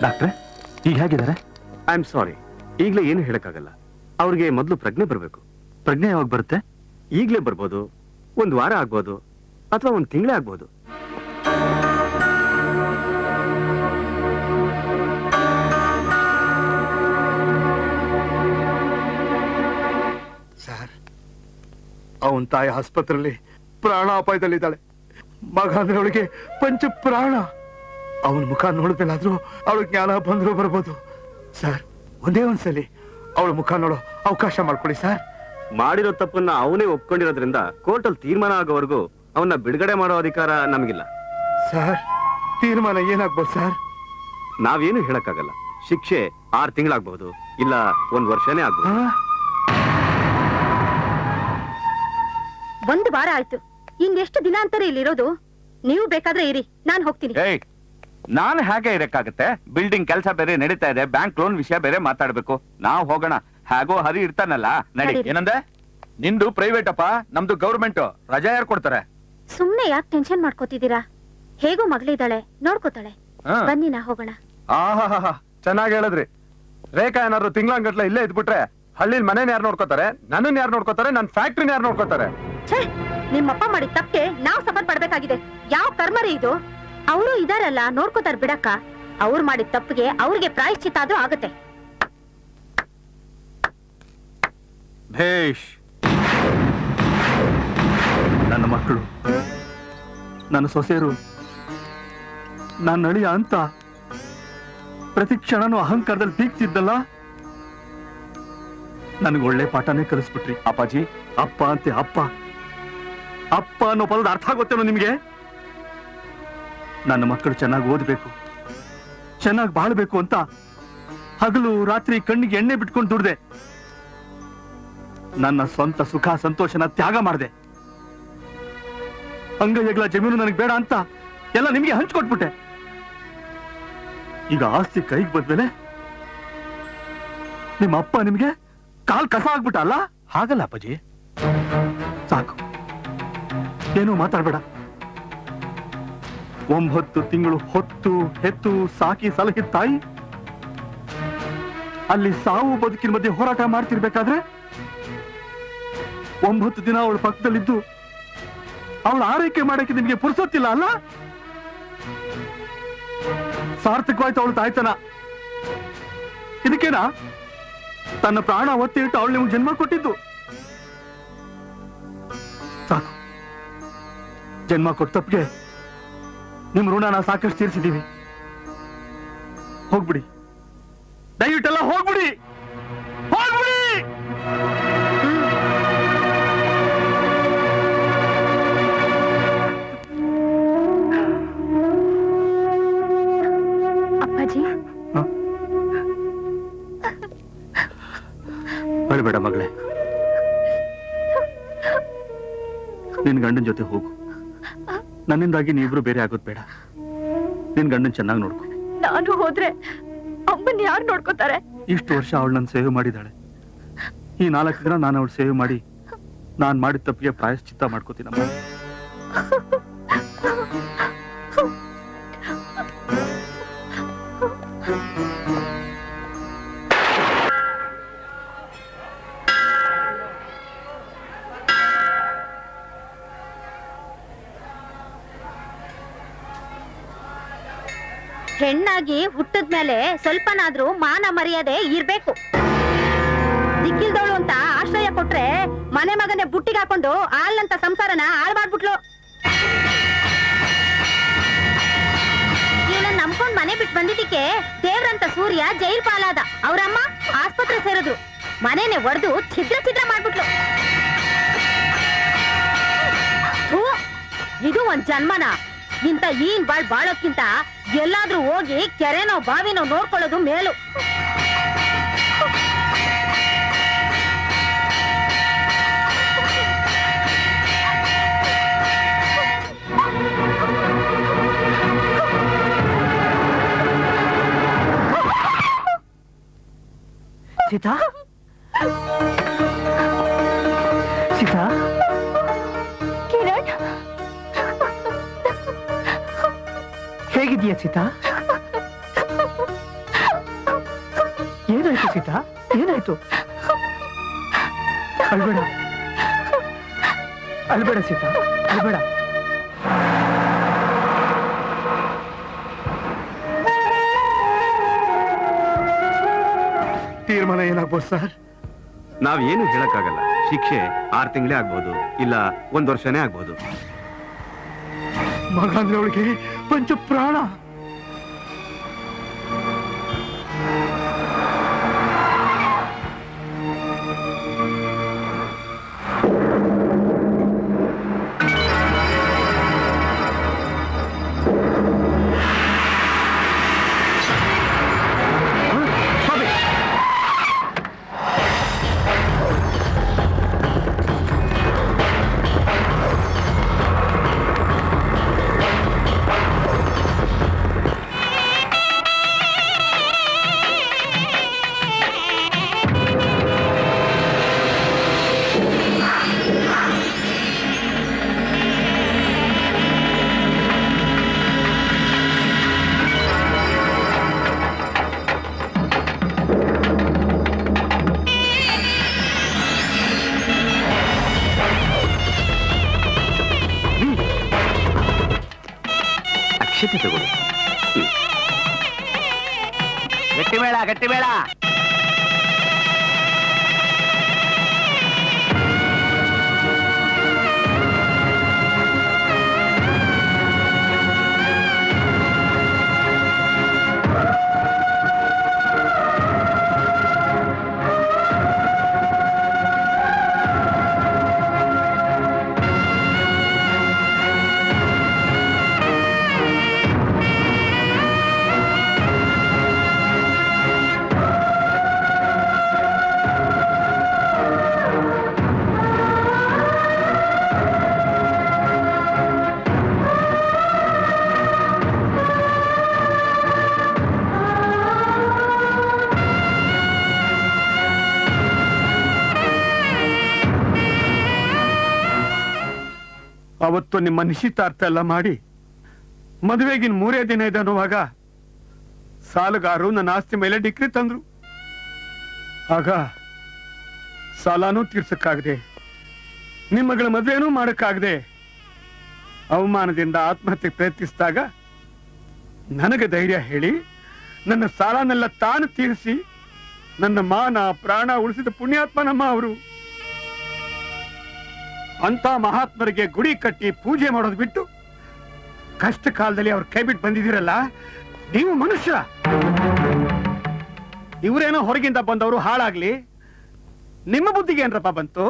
Speaker 3: ಡಾಕ್ಟ್ರೆ ಈಗ ಹೇಗಿದ್ದಾರೆ?
Speaker 2: ಐ ಆಮ್ ಸಾರಿ, ಈಗಲೇ ಏನು ಹೇಳಕ್ಕಾಗಲ್ಲ. ಅವ್ರಿಗೆ ಮೊದಲು ಪ್ರಜ್ಞೆ ಬರಬೇಕು.
Speaker 3: ಪ್ರಜ್ಞೆ ಯಾವಾಗ ಬರುತ್ತೆ?
Speaker 2: ಈಗಲೇ ಬರ್ಬೋದು, ಒಂದು ವಾರ ಆಗ್ಬೋದು, ಅಥವಾ ಒಂದು ತಿಂಗಳೇ ಆಗ್ಬೋದು.
Speaker 9: ಸರ್, ಅವನ್ ತಾಯಿ ಆಸ್ಪತ್ರೆಯಲ್ಲಿ ಪ್ರಾಣಾಪಾಯದಲ್ಲಿದ್ದಾಳೆ. ಮಗ ಅಂದ್ರೆ ಅವಳಿಗೆ ಪಂಚ ಪ್ರಾಣ. ಅವನ ಮುಖ ನೋಡಿದ್ಮೇಲಾದ್ರೂ ಅವಳು ಜ್ಞಾನ ಬಂದ್ರು ಬರ್ಬೋದು. ಸರ್, ಒಂದೇ ಒಂದ್ಸಲಿ ಅವಳ ಮುಖ ನೋಡೋ ಅವಕಾಶ ಮಾಡ್ಕೊಳ್ಳಿ ಸರ್.
Speaker 2: ಮಾಡಿರೋ ತಪ್ಪನ್ನ ಅವನೇ ಒಪ್ಕೊಂಡಿರೋದ್ರಿಂದ ಕೋರ್ಟಲ್ಲಿ ತೀರ್ಮಾನ ಆಗೋವರೆಗೂ ಅವನ್ನ ಬಿಡುಗಡೆ ಮಾಡೋ ಅಧಿಕಾರ ನಮಗಿಲ್ಲ.
Speaker 9: ಸರ್, ತೀರ್ಮಾನ ಏನಾಗ್ಬೋದು ಸರ್?
Speaker 2: ನಾವೇನು ಹೇಳಕ್ಕಾಗಲ್ಲ. ಶಿಕ್ಷೆ 6 ತಿಂಗಳಾಗ್ಬಹುದು, ಇಲ್ಲ 1 ವರ್ಷನೇ ಆಗ್ಬಹುದು.
Speaker 4: 1 ವಾರ ಆಯ್ತು. ಇನ್ನೆಷ್ಟು ದಿನ ಅಂತಾರೆ ಇಲ್ಲಿರೋದು? ನೀವು ಬೇಕಾದ್ರೆ ಇರಿ, ನಾನ್ ಹೋಗ್ತೀನಿ.
Speaker 10: ಏಯ್, ನಾನು ಹೇಗೆ ಇರಕ್ಕಾಗತ್ತೆ? ಬಿಲ್ಡಿಂಗ್ ಕೆಲಸ ಬೇರೆ ನಡೀತಾ ಇದೆ, ಬ್ಯಾಂಕ್ ಲೋನ್ ವಿಷಯ ಬೇರೆ ಮಾತಾಡ್ಬೇಕು. ನಾವು ಹೋಗೋಣ, ಹೇಗೋ ಹರಿ ಇರ್ತಾನಲ್ಲ. ನಡಿ.
Speaker 4: ನಡೀರಿ.
Speaker 10: ಏನಂದೆ? ನಿಂದು ಪ್ರೈವೇಟ್ ಅಪ್ಪ, ನಮ್ದು ಗೌರ್ಮೆಂಟ್. ರಜಾ ಯಾರು ಕೊಡ್ತಾರೆ?
Speaker 4: ಸುಮ್ನೆ ಯಾಕೆ ಟೆನ್ಷನ್ ಮಾಡ್ಕೋತಿದ್ದೀರಾ? ಹೇಗೋ ಮಗಳಿದ್ದಾಳೆ, ನೋಡ್ಕೋತಾಳೆ. ಬನ್ನಿ, ನಾ ಹೋಗೋಣ.
Speaker 9: ಆಹಾ, ಚೆನ್ನಾಗಿ ಹೇಳಿದ್ರಿ. ರೇಖಾ ಏನಾದ್ರು ತಿಂಗಳಂಗಟ್ಲೆ ಇಲ್ಲೇ ಇದ್ಬಿಟ್ರೆ ಹಳ್ಳಿಲ್ ಮನೇನ್ ಯಾರು ನೋಡ್ಕೋತಾರೆ? ನನ್ನನ್ ಯಾರು ನೋಡ್ಕೋತಾರೆ? ನನ್ ಫ್ಯಾಕ್ಟ್ರಿನ ಯಾರು ನೋಡ್ಕೋತಾರೆ?
Speaker 4: ಛೇ, ನಿಮ್ಮಪ್ಪ ಮಾಡಿದ ತಪ್ಪೆ ನಾವ್ ಸಫರ್ ಪಡ್ಬೇಕಾಗಿದೆ. ಯಾವ ಕರ್ಮರಿ ಇದು? ಅವರು ಇದಾರಲ್ಲ, ನೋಡ್ಕೋತಾರ ಬಿಡಕ್ಕ. ಅವ್ರು ಮಾಡಿದ ತಪ್ಪಿಗೆ ಅವ್ರಿಗೆ ಪ್ರಾಯಶ್ಚಿತ್ತ ಆದ್ರೂ ಆಗತ್ತೆ.
Speaker 3: ಭೇಷ್. ನನ್ನ ಮಕ್ಕಳು, ನನ್ನ ಸೊಸೆಯರು, ನನ್ನ ಅಳಿಯ ಅಂತ ಪ್ರತಿ ಕ್ಷಣನೂ ಅಹಂಕಾರದಲ್ಲಿ ಬೀಗ್ತಿದ್ದಲ್ಲ, ನನಗೆ ಒಳ್ಳೆ ಪಾಠನೇ ಕಲಿಸ್ಬಿಟ್ರಿ.
Speaker 10: ಅಪ್ಪಾಜಿ,
Speaker 3: ಅಪ್ಪ ಅಂತೆ ಅಪ್ಪ. ಅಪ್ಪ ಅನ್ನೋ ಪದದ ಅರ್ಥ ಗೊತ್ತೇನೋ ನಿಮ್ಗೆ? ನನ್ನ ಮಕ್ಕಳು ಚೆನ್ನಾಗಿ ಓದ್ಬೇಕು, ಚೆನ್ನಾಗಿ ಬಾಳ್ಬೇಕು ಅಂತ ಹಗಲು ರಾತ್ರಿ ಕಣ್ಣಿಗೆ ಎಣ್ಣೆ ಬಿಟ್ಕೊಂಡು ದುಡ್ದೆ. ನನ್ನ ಸ್ವಂತ ಸುಖ ಸಂತೋಷನ ತ್ಯಾಗ ಮಾಡಿದೆ. ಅಂಗೈಗಳ ಜಮೀನು ನನಗೆ ಬೇಡ ಅಂತ ಎಲ್ಲ ನಿಮ್ಗೆ ಹಂಚ್ಕೊಟ್ಬಿಟ್ಟೆ. ಈಗ ಆಸ್ತಿ ಕೈಗೆ ಬಂದ್ಮೇಲೆ ನಿಮ್ಮ ಅಪ್ಪ ನಿಮ್ಗೆ ಕಾಲ್ ಕಸ ಆಗ್ಬಿಟ್ಟ ಅಲ್ಲ? ಹಾಗಲ್ಲ ಅಪ್ಪಾಜಿ, ಸಾಕು, ಏನೂ ಮಾತಾಡ್ಬೇಡ. 9 ತಿಂಗಳು ಹೊತ್ತು ಹೆತ್ತು ಸಾಕಿ ಸಲಹಿದ ತಾಯಿ ಅಲ್ಲಿ ಸಾವು ಬದುಕಿನ ಮಧ್ಯೆ ಹೋರಾಟ ಮಾಡ್ತಿರ್ಬೇಕಾದ್ರೆ 9 ದಿನ ಅವಳ ಪಕ್ಕದಲ್ಲಿದ್ದು ಅವಳ ಆರೈಕೆ ಮಾಡಕ್ಕೆ ನಿಮ್ಗೆ ಪುರ್ಸೊತ್ತಿಲ್ಲ ಅಲ್ಲ? ಸಾರ್ಥಕವಾಯ್ತು ಅವಳು ತಾಯ್ತನ. ಇದಕ್ಕೇನಾ ತನ್ನ ಪ್ರಾಣ ಒತ್ತಿ ಇಟ್ಟು ಅವಳು ನಿಮ್ಗೆ ಜನ್ಮ ಕೊಟ್ಟಿದ್ದು? ಸಾಕು, ಜನ್ಮ ಕೊಟ್ಟ ತಪ್ಪಿಗೆ ನಿಮ್ ಋಣನ ಸಾಕಷ್ಟು ತೀರಿಸಿದೀವಿ. ಹೋಗ್ಬಿಡಿ, ದಯವಿಟ್ಟೆಲ್ಲ ಹೋಗ್ಬಿಡಿ, ಹೋಗ್ಬಿಡಿ.
Speaker 1: ಅಪ್ಪಾಜಿ,
Speaker 3: ಅಳಬೇಡ ಮಗಳೇ, ನಿನ್ ಗಂಡನ ಜೊತೆ ಹೋಗು. ನನ್ನಿಂದಾಗಿ ನೀವಿಬ್ರು ಬೇರೆ ಆಗೋದ್ ಬೇಡ. ನಿನ್ ಗಂಡನ್ ಚೆನ್ನಾಗಿ ನೋಡ್ಕೊ.
Speaker 1: ನಾನು ಹೋದ್ರೆ ಅಮ್ಮನ್ ಯಾರು ನೋಡ್ಕೋತಾರೆ?
Speaker 3: ಇಷ್ಟು ವರ್ಷ ಅವಳು ನನ್ನ ಸೇವೆ ಮಾಡಿದಾಳೆ. ಈ 4 ದಿನ ನಾನು ಅವಳು ಸೇವೆ ಮಾಡಿ ನಾನ್ ಮಾಡಿದ ತಪ್ಪಿಗೆ ಪ್ರಾಯಶ್ಚಿತ್ತ ಮಾಡ್ಕೋತೀನಮ್ಮ.
Speaker 4: ಹೆಣ್ಣಾಗಿ ಹುಟ್ಟದ್ಮೇಲೆ ಸ್ವಲ್ಪನಾದ್ರೂ ಮಾನ ಮರ್ಯಾದೆ ಇರ್ಬೇಕು. ದಿಕ್ಕಿಲ್ದವಳು ಅಂತ ಆಶ್ರಯ ಕೊಟ್ರೆ ಮನೆ ಮಗನೇ ಬುಟ್ಟಿಗೆ ಹಾಕೊಂಡು ಆಳ್ನಂತ ಸಂಸಾರನ ಹಾಳು ಮಾಡ್ಬಿಟ್ಲು. ಇವಳನ್ನ ನಂಬ್ಕೊಂಡ್ ಮನೆ ಬಿಟ್ಟು ಬಂದಿದ್ದಕ್ಕೆ ದೇವ್ರಂತ ಸೂರ್ಯ ಜೈಲ್ ಪಾಲಾದ. ಅವ್ರಮ್ಮ ಆಸ್ಪತ್ರೆ ಸೇರಿದ್ರು. ಮನೆನೆ ಒಡೆದು ಛಿದ್ರ ಛಿದ್ರ ಮಾಡ್ಬಿಟ್ಲು. ಥೂ, ಇದು ಒಂದ್ ಜನ್ಮನ? ಇಂತ ಈನ್ ಬಾಳೋಕ್ಕಿಂತ ಎಲ್ಲಾದ್ರೂ ಹೋಗಿ ಕೆರೆನೋ ಬಾವಿನೋ ನೋಡ್ಕೊಳ್ಳೋದು ಮೇಲು.
Speaker 5: ಸೀತಾ, ಸೀತಾ,
Speaker 1: ಕಿರಣ್,
Speaker 5: ಹೇಗಿದೀಯ ಸೀತಾ? ಏನಾಯ್ತು ಸೀತಾ? ಏನಾಯ್ತು? ಅಳ್ಬೇಡ, ಅಳ್ಬೇಡ ಸೀತಾ, ಅಳ್ಬೇಡ.
Speaker 9: ತೀರ್ಮಾನ ಏನಾಗ್ಬೋದು ಸರ್?
Speaker 2: ನಾವೇನು ಹೇಳಕ್ಕಾಗಲ್ಲ. ಶಿಕ್ಷೆ 6 ತಿಂಗಳೇ ಆಗ್ಬೋದು, ಇಲ್ಲ 1 ವರ್ಷನೇ ಆಗ್ಬೋದು.
Speaker 9: ಮಗ ಅಂದ್ರೆ ಅವಳಿಗೆ ಪಂಚ ಪ್ರಾಣ.
Speaker 2: ಅಕ್ಷತೆ ತಗೊಳ್ಳಿ.
Speaker 6: ಗಟ್ಟಿ ಬೇಡ, ಗಟ್ಟಿ ಬೇಡ.
Speaker 9: ಅವತ್ತು ನಿಮ್ಮ ನಿಶ್ಚಿತಾರ್ಥ ಎಲ್ಲ ಮಾಡಿ ಮದುವೆಗಿನ್ 3 ದಿನ ಇದೆ ಅನ್ನುವಾಗ ಸಾಲಗಾರರು ನನ್ನ ಆಸ್ತಿ ಮೇಲೆ ಡಿಕ್ರಿ ತಂದ್ರು. ಆಗ ಸಾಲನೂ ತೀರ್ಸಕ್ಕಾಗದೆ, ನಿಮ್ಮಗಳ ಮದುವೆನೂ ಮಾಡಕ್ಕಾಗದೆ ಅವಮಾನದಿಂದ ಆತ್ಮಹತ್ಯೆ ಪ್ರಯತ್ನಿಸಿದಾಗ ನನಗೆ ಧೈರ್ಯ ಹೇಳಿ ನನ್ನ ಸಾಲನೆಲ್ಲ ತಾನು ತೀರಿಸಿ ನನ್ನ ಮಾನ ಪ್ರಾಣ ಉಳಿಸಿದ ಪುಣ್ಯಾತ್ಮ ನಮ್ಮ ಅವರು. ಅಂತ ಮಹಾತ್ಮರಿಗೆ ಗುಡಿ ಕಟ್ಟಿ ಪೂಜೆ ಮಾಡೋದು ಬಿಟ್ಟು ಕಷ್ಟ ಕಾಲದಲ್ಲಿ ಅವ್ರ ಕೈ ಬಿಟ್ಟು ಬಂದಿದ್ದೀರಲ್ಲ, ನೀವು ಮನುಷ್ಯ. ಇವರೇನೋ ಹೊರಗಿಂದ ಬಂದವರು ಹಾಳಾಗ್ಲಿ, ನಿಮ್ಮ ಬುದ್ಧಿಗೆ ಏನ್ರಪ್ಪ ಬಂತು?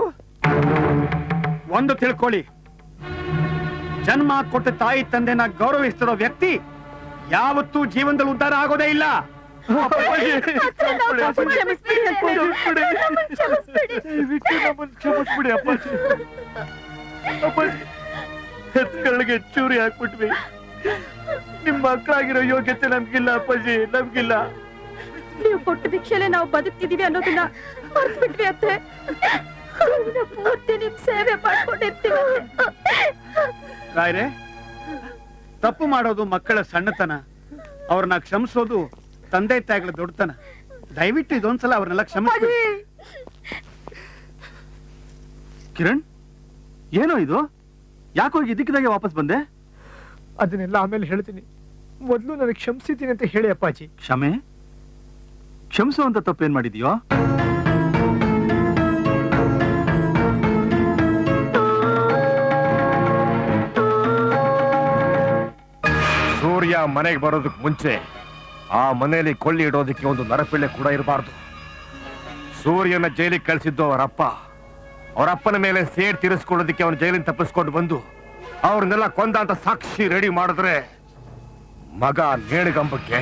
Speaker 9: ಒಂದು ತಿಳ್ಕೊಳ್ಳಿ, ಜನ್ಮ ಕೊಟ್ಟ ತಾಯಿ ತಂದೆನ ಗೌರವಿಸ್ತಿರೋ ವ್ಯಕ್ತಿ ಯಾವತ್ತೂ ಜೀವನದಲ್ಲಿ ಉದ್ಧಾರ ಆಗೋದೇ ಇಲ್ಲ. ಕ್ಷಮಿಸ್ಬಿಡಿ ಅಪ್ಪಾಜಿ. ಹೆತ್ಗಳಿಗೆ ಚೂರಿ ಹಾಕ್ಬಿಟ್ವಿ. ನಿಮ್ಮ ಮಕ್ಕಳಾಗಿರೋ ಯೋಗ್ಯತೆ ನಮ್ಗಿಲ್ಲ ಅಪ್ಪಾಜಿ, ನಮ್ಗಿಲ್ಲ.
Speaker 4: ನೀವು ಕೊಟ್ಟ ಭಿಕ್ಷೆಲೆ ನಾವು ಬದುಕ್ತಿದೀವಿ ಅನ್ನೋದನ್ನ ಮರ್ತ್ಬಿಟ್ವಿ ಅತ್ತೆ. ಪೂರ್ತಿ ನಿಮ್ ಸೇವೆ ಮಾಡ್ಕೊಂಡಿರ್ತೀವಿ.
Speaker 9: ರಾಯ್ರೆ, ತಪ್ಪು ಮಾಡೋದು ಮಕ್ಕಳ ಸಣ್ಣತನ, ಅವ್ರನ್ನ ಕ್ಷಮಿಸೋದು ತಂದೆ ತಾಯಿಗಳ ದೊಡ್ಡತನ. ದಯವಿಟ್ಟು ಇದೊಂದ್ಸಲ ಅವ್ರನ್ನೆಲ್ಲ ಕ್ಷಮಿಸಿ. ಕಿರಣ್, ಏನೋ ಇದು? ಯಾಕೋ ಇದ್ದಕ್ಕಿದ್ದಾಗೆ ವಾಪಸ್ ಬಂದೆ?
Speaker 5: ಅದನ್ನೆಲ್ಲ ಆಮೇಲೆ ಹೇಳ್ತೀನಿ, ಮೊದಲು ನನಗೆ ಕ್ಷಮಿಸಿದ್ದೀನಿ ಅಂತ ಹೇಳಿ ಅಪ್ಪಾಜಿ.
Speaker 9: ಕ್ಷಮೆ? ಕ್ಷಮಿಸುವಂತ ತಪ್ಪೇನ್ ಮಾಡಿದ್ಯೋ?
Speaker 2: ಸೂರ್ಯ ಮನೆಗೆ ಬರೋದಕ್ಕೆ ಮುಂಚೆ ಆ ಮನೆಯಲ್ಲಿ ಕೊಳ್ಳಿ ಇಡೋದಕ್ಕೆ ಒಂದು ನರಪಿಳ್ಳೆ ಕೂಡ ಇರಬಾರ್ದು. ಸೂರ್ಯನ ಜೈಲಿಗೆ ಕಳಿಸಿದ್ದು ಅವರಪ್ಪನ ಮೇಲೆ ಸೇಡ್ ತೀರಿಸ್ಕೊಳ್ಳೋದಕ್ಕೆ ಅವನು ಜೈಲಿನ ತಪ್ಪಿಸ್ಕೊಂಡು ಬಂದು ಅವ್ರನ್ನೆಲ್ಲ ಕೊಂದ ಅಂತ ಸಾಕ್ಷಿ ರೆಡಿ ಮಾಡಿದ್ರೆ ಮಗ ನೇಣಿಗಂಬಕ್ಕೆ,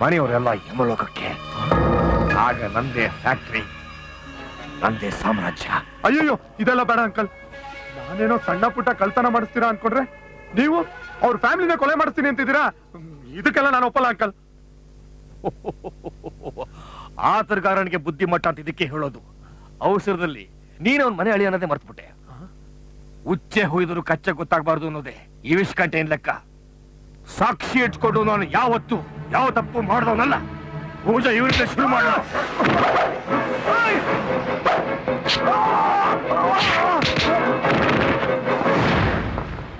Speaker 2: ಮನೆಯವರೆಲ್ಲ ಯಮಲೋಕಕ್ಕೆ. ಆಗ ನಂದೇ ಫ್ಯಾಕ್ಟ್ರಿ, ನಂದೇ ಸಾಮ್ರಾಜ್ಯ.
Speaker 9: ಅಯ್ಯೋ, ಇದೆಲ್ಲ ಬೇಡ ಅಂಕಲ್. ನಾನೇನೋ ಸಣ್ಣ ಪುಟ್ಟ ಕಳ್ತನ ಮಾಡಿಸ್ತೀರಾ ಅನ್ಕೊಂಡ್ರೆ ನೀವು ಅವ್ರ ಫ್ಯಾಮಿಲಿನ ಕೊಲೆ ಮಾಡಿಸ್ತೀನಿ ಅಂತಿದ್ದೀರಾ. ಇದಕ್ಕೆಲ್ಲ ನಾನು ಒಪ್ಪಲ್ಲ ಅಂಕಲ್.
Speaker 2: ಆತರಗಾರನಿಗೆ ಬುದ್ಧಿ ಮಟ್ಟ ಅಂತ ಇದಕ್ಕೆ ಹೇಳೋದು. ಅವಸರದಲ್ಲಿ ನೀನು ಅವನ ಮನೆ ಅಳಿ ಅನ್ನೋದೇ ಮರ್ತ್ಬಿಟ್ಟೆ. ಉಚ್ಚೆ ಹೊಯ್ದರು ಕಚ್ಚೆ ಗೊತ್ತಾಗಬಾರ್ದು ಅನ್ನೋದೇ ಈ ವಿಷ್ಕಂಠೆನ್ ಲೆಕ್ಕ. ಸಾಕ್ಷಿ ಇಟ್ಕೊಂಡು ನಾನು ಯಾವತ್ತು ಯಾವ ತಪ್ಪು ಮಾಡಿದವನಲ್ಲ.
Speaker 3: ಪೂಜಾ ಇವರಿಂದ ಶುರು ಮಾಡ.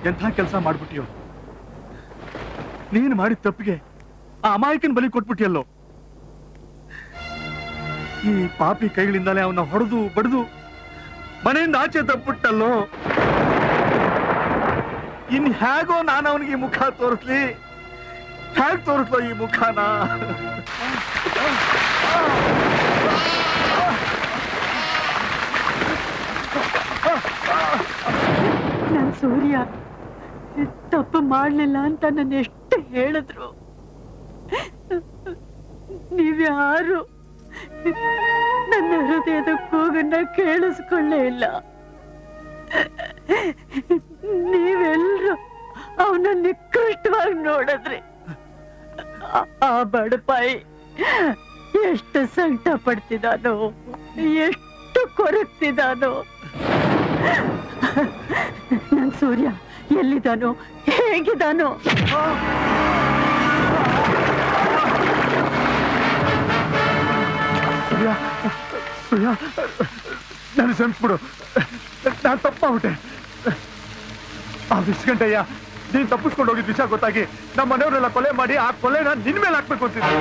Speaker 3: ಎಂಥ ಕೆಲಸ ಮಾಡ್ಬಿಟ್ಟಿಯೋ ನೀನು ಮಾಡಿದ ತಪ್ಪಿಗೆ ಆ ಅಮಾಯಕನ ಬಲಿ ಕೊಟ್ಬಿಟ್ಟಿಯಲ್ಲೋ. ಈ ಪಾಪಿ ಕೈಗಳಿಂದಲೇ ಅವನ್ನ ಹೊಡೆದು ಬಡಿದು ಮನೆಯಿಂದ ಆಚೆ ತಪ್ಪಿಟ್ಟಲ್ಲೋ. ಇನ್ ಹೇಗೋ ನಾನು ಅವನಿಗೆ ಮುಖ ತೋರಿಸ್ಲಿ, ಹೇಗ್ ತೋರಿಸ್ಲೋ ಈ ಮುಖನ?
Speaker 4: ನನ್ ಸೂರ್ಯ ತಪ್ಪು ಮಾಡ್ಲಿಲ್ಲ ಅಂತ ನನ್ನ ಎಷ್ಟು ಹೇಳಿದ್ರು ನೀವ್ಯಾರು ನನ್ನ ಹೃದಯದ ಕೂಗನ್ನ ಕೇಳಿಸ್ಕೊಳ್ಳೇ ಇಲ್ಲ. ನೀವೆಲ್ರು ಅವನ ನಿಕೃಷ್ಟವಾಗಿ ನೋಡಿದ್ರಿ. ಆ ಬಡಪಾಯಿ ಎಷ್ಟು ಸಂಕಟ ಪಡ್ತಿದ್ದಾನೋ, ಎಷ್ಟು ಕೊರಗ್ತಿದ್ದಾನೋ. ನನ್ ಸೂರ್ಯ ಎಲ್ಲಿದ್ದಾನೋ, ಹೇಗಿದ್ದಾನೋ?
Speaker 9: ಸೂರ್ಯ, ನಾನು ಕ್ಷಮಿಸ್ಬಿಡು, ನಾನು ತಪ್ಪಾಗ್ಬಿಟ್ಟೆ. ಆ ವಿಶ್ಕಂಠಯ್ಯ ನೀನ್ ತಪ್ಪಿಸ್ಕೊಂಡು ಹೋಗಿದ್ ವಿಷಯ ಗೊತ್ತಾಗಿ ನಮ್ಮ ಮನೆಯವರೆಲ್ಲ ಕೊಲೆ ಮಾಡಿ ಆ ಕೊಲೆನ ನಿನ್ ಮೇಲೆ ಹಾಕ್ಬೇಕು ಅಂತಿದ್ದೆ.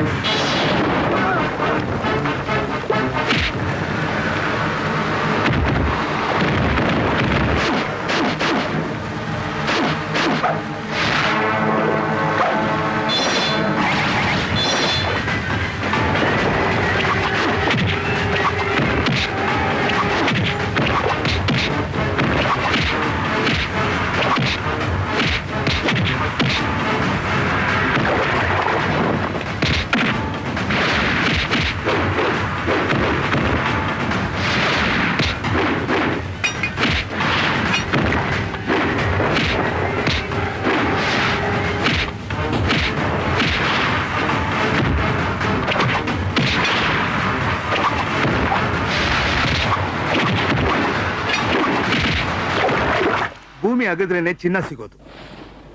Speaker 3: ಭೂಮಿ ಅಗದ್ರೇನೆ ಚಿನ್ನ ಸಿಗೋದು,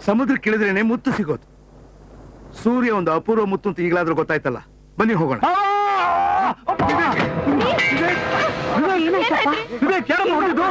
Speaker 3: ಸಮುದ್ರ ಕಿಳಿದ್ರೇನೆ ಮುತ್ತು ಸಿಗೋದು. ಸೂರ್ಯ ಒಂದು ಅಪೂರ್ವ ಮುತ್ತು ಅಂತ ಈಗಲಾದ್ರೂ ಗೊತ್ತಾಯ್ತಲ್ಲ. ಬನ್ನಿ ಹೋಗೋಣ. ವಿವೇಕ್, ಯಾರು ನೋಡಿದ್ದು?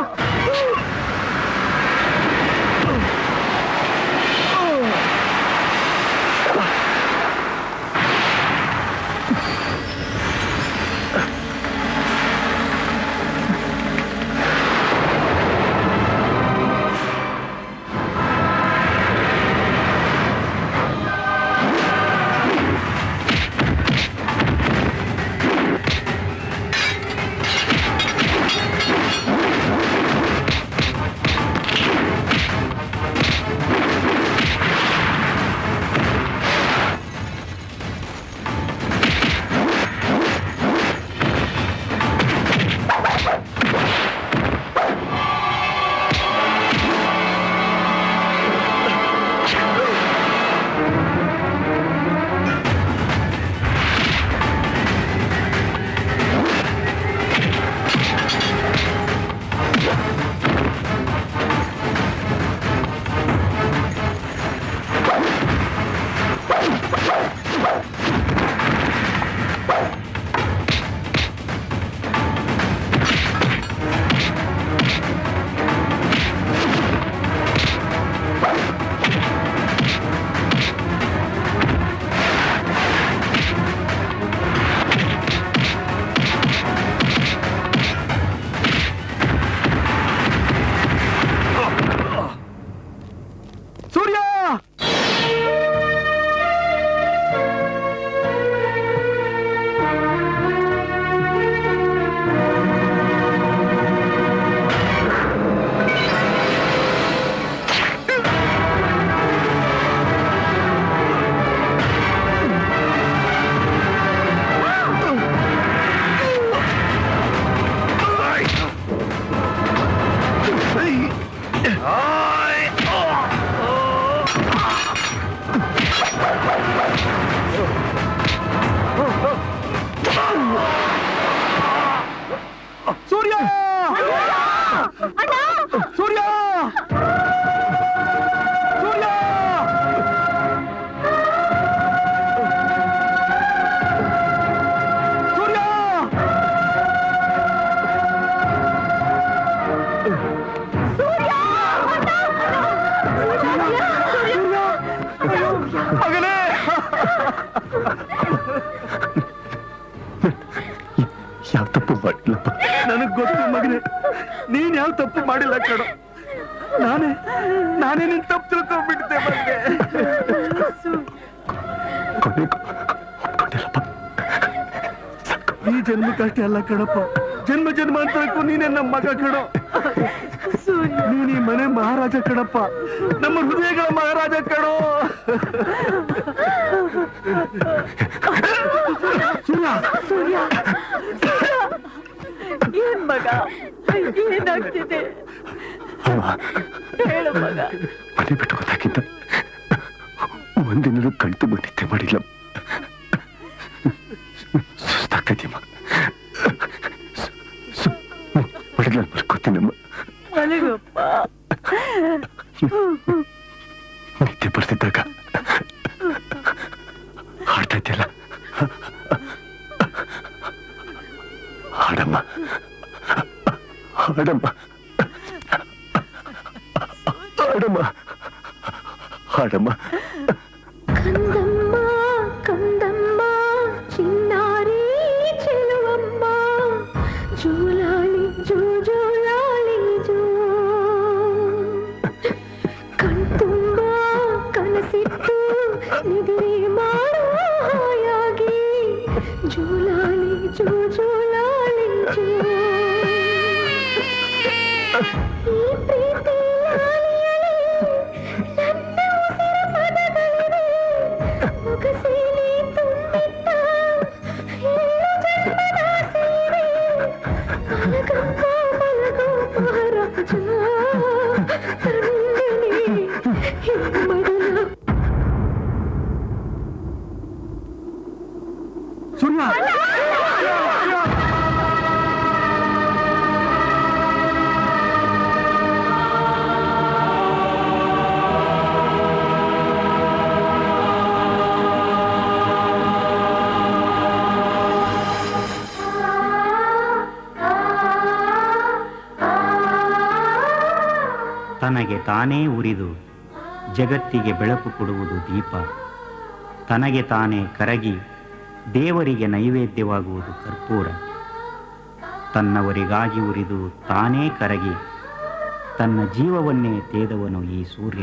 Speaker 3: ಮಗನೇ
Speaker 9: ಯಾವ ತಪ್ಪು ಮಾಡಿಲ್ಲಪ್ಪ.
Speaker 3: ನನಗ್ ಗೊತ್ತು ಮಗನೇ, ನೀನ್ ಯಾವ ತಪ್ಪು ಮಾಡಿಲ್ಲ ಕಣೋ. ನಾನೇ ನಿನ್ ತಪ್ಪು ತಿಳ್ಕೊಂಡ್ಬಿಡ್ತೆ ಮಗನೇ. ಈ ಜನ್ಮಕ್ಕಷ್ಟೇ ಅಲ್ಲ ಕಣಪ್ಪ, ಜನ್ಮ ಜನ್ಮಾಂತರಕ್ಕೂ ನೀನೇ ನಮ್ಮ ಮಗ ಕಣೋ. ನೀನ್ ಈ ಮನೆ ಮಹಾರಾಜ ಕಣಪ್ಪ, ನಮ್ಮ ಹೃದಯಗಳ ಮಹಾರಾಜ ಕಣೋ.
Speaker 4: ಸೂರ್ಯ ಏನ್ ಮಗ, ಏನಾಗ್ತಿದೆ ಹೇಳು ಮಗ.
Speaker 9: ಮನೆ ಬಿಟ್ಟು ಗೊತ್ತಾಗಿದ್ದ ಒಂದಿನೂ ಕಣ್ತು ನಿದ್ದೆ ಮಾಡಿಲ್ಲ. ಸುಸ್ತಾಗ್ತೈತಿಯಮ್ಮ, ಒಳಗೆ ಬರ್ಕೋತೀನಮ್ಮ.
Speaker 4: ಮಲಗಪ್ಪ.
Speaker 9: ನಿದ್ದೆ ಬರ್ತಿದ್ದಾಗ ಹಾಡ್ತಾ ಇದ್ಯಲ್ಲ, ಹಾಡಮ್ಮ ಹಾಡಮ್ಮ ಹಾಡಮ್ಮ ಹಾಡಮ್ಮ.
Speaker 1: ಕಂದಮ್ಮ ಕಂದಮ್ಮ ಚಿನ್ನಾರಿ ಚೆಲುವಮ್ಮ ಜೋಲಾಳಿ ಜೋ ಜೋಲಾಳಿ ಜೋ ಕಣ್ತುಂಬ ಕನಸಿಟ್ಟು ನಿದ್ರೆ ಮಾಡೋ ಹಾಯಾಗಿ ಜೋಲಾಳಿ ಜೋ ಜೋಲಾಳಿ ಜೋ. ಈ ಪ್ರೀತಿ ಲಾಲಿಯಲಿ ನನ್ನ ಉಸಿರ ಪದಗಳಿವೆ ಮುಗಸೇನೆ ತುಂಬಿಟ್ಟ ಏಳು ಜನ್ಮದ ಸೇವೆ. ಮಲಗಮ್ಮ ಮಲಗೋ ಮಹಾರಾಜ ತಂದನೆ ಹಿಮ್ಮಡಲ.
Speaker 3: ಸೂರ್ಯ
Speaker 11: ತನಗೆ ತಾನೇ ಉರಿದು ಜಗತ್ತಿಗೆ ಬೆಳಕು ಕೊಡುವುದು ದೀಪ. ತನಗೆ ತಾನೇ ಕರಗಿ ದೇವರಿಗೆ ನೈವೇದ್ಯವಾಗುವುದು ಕರ್ಪೂರ. ತನ್ನವರಿಗಾಗಿ ಉರಿದು ತಾನೇ ಕರಗಿ ತನ್ನ ಜೀವವನ್ನೇ ತೇದವನು ಈ ಸೂರ್ಯ.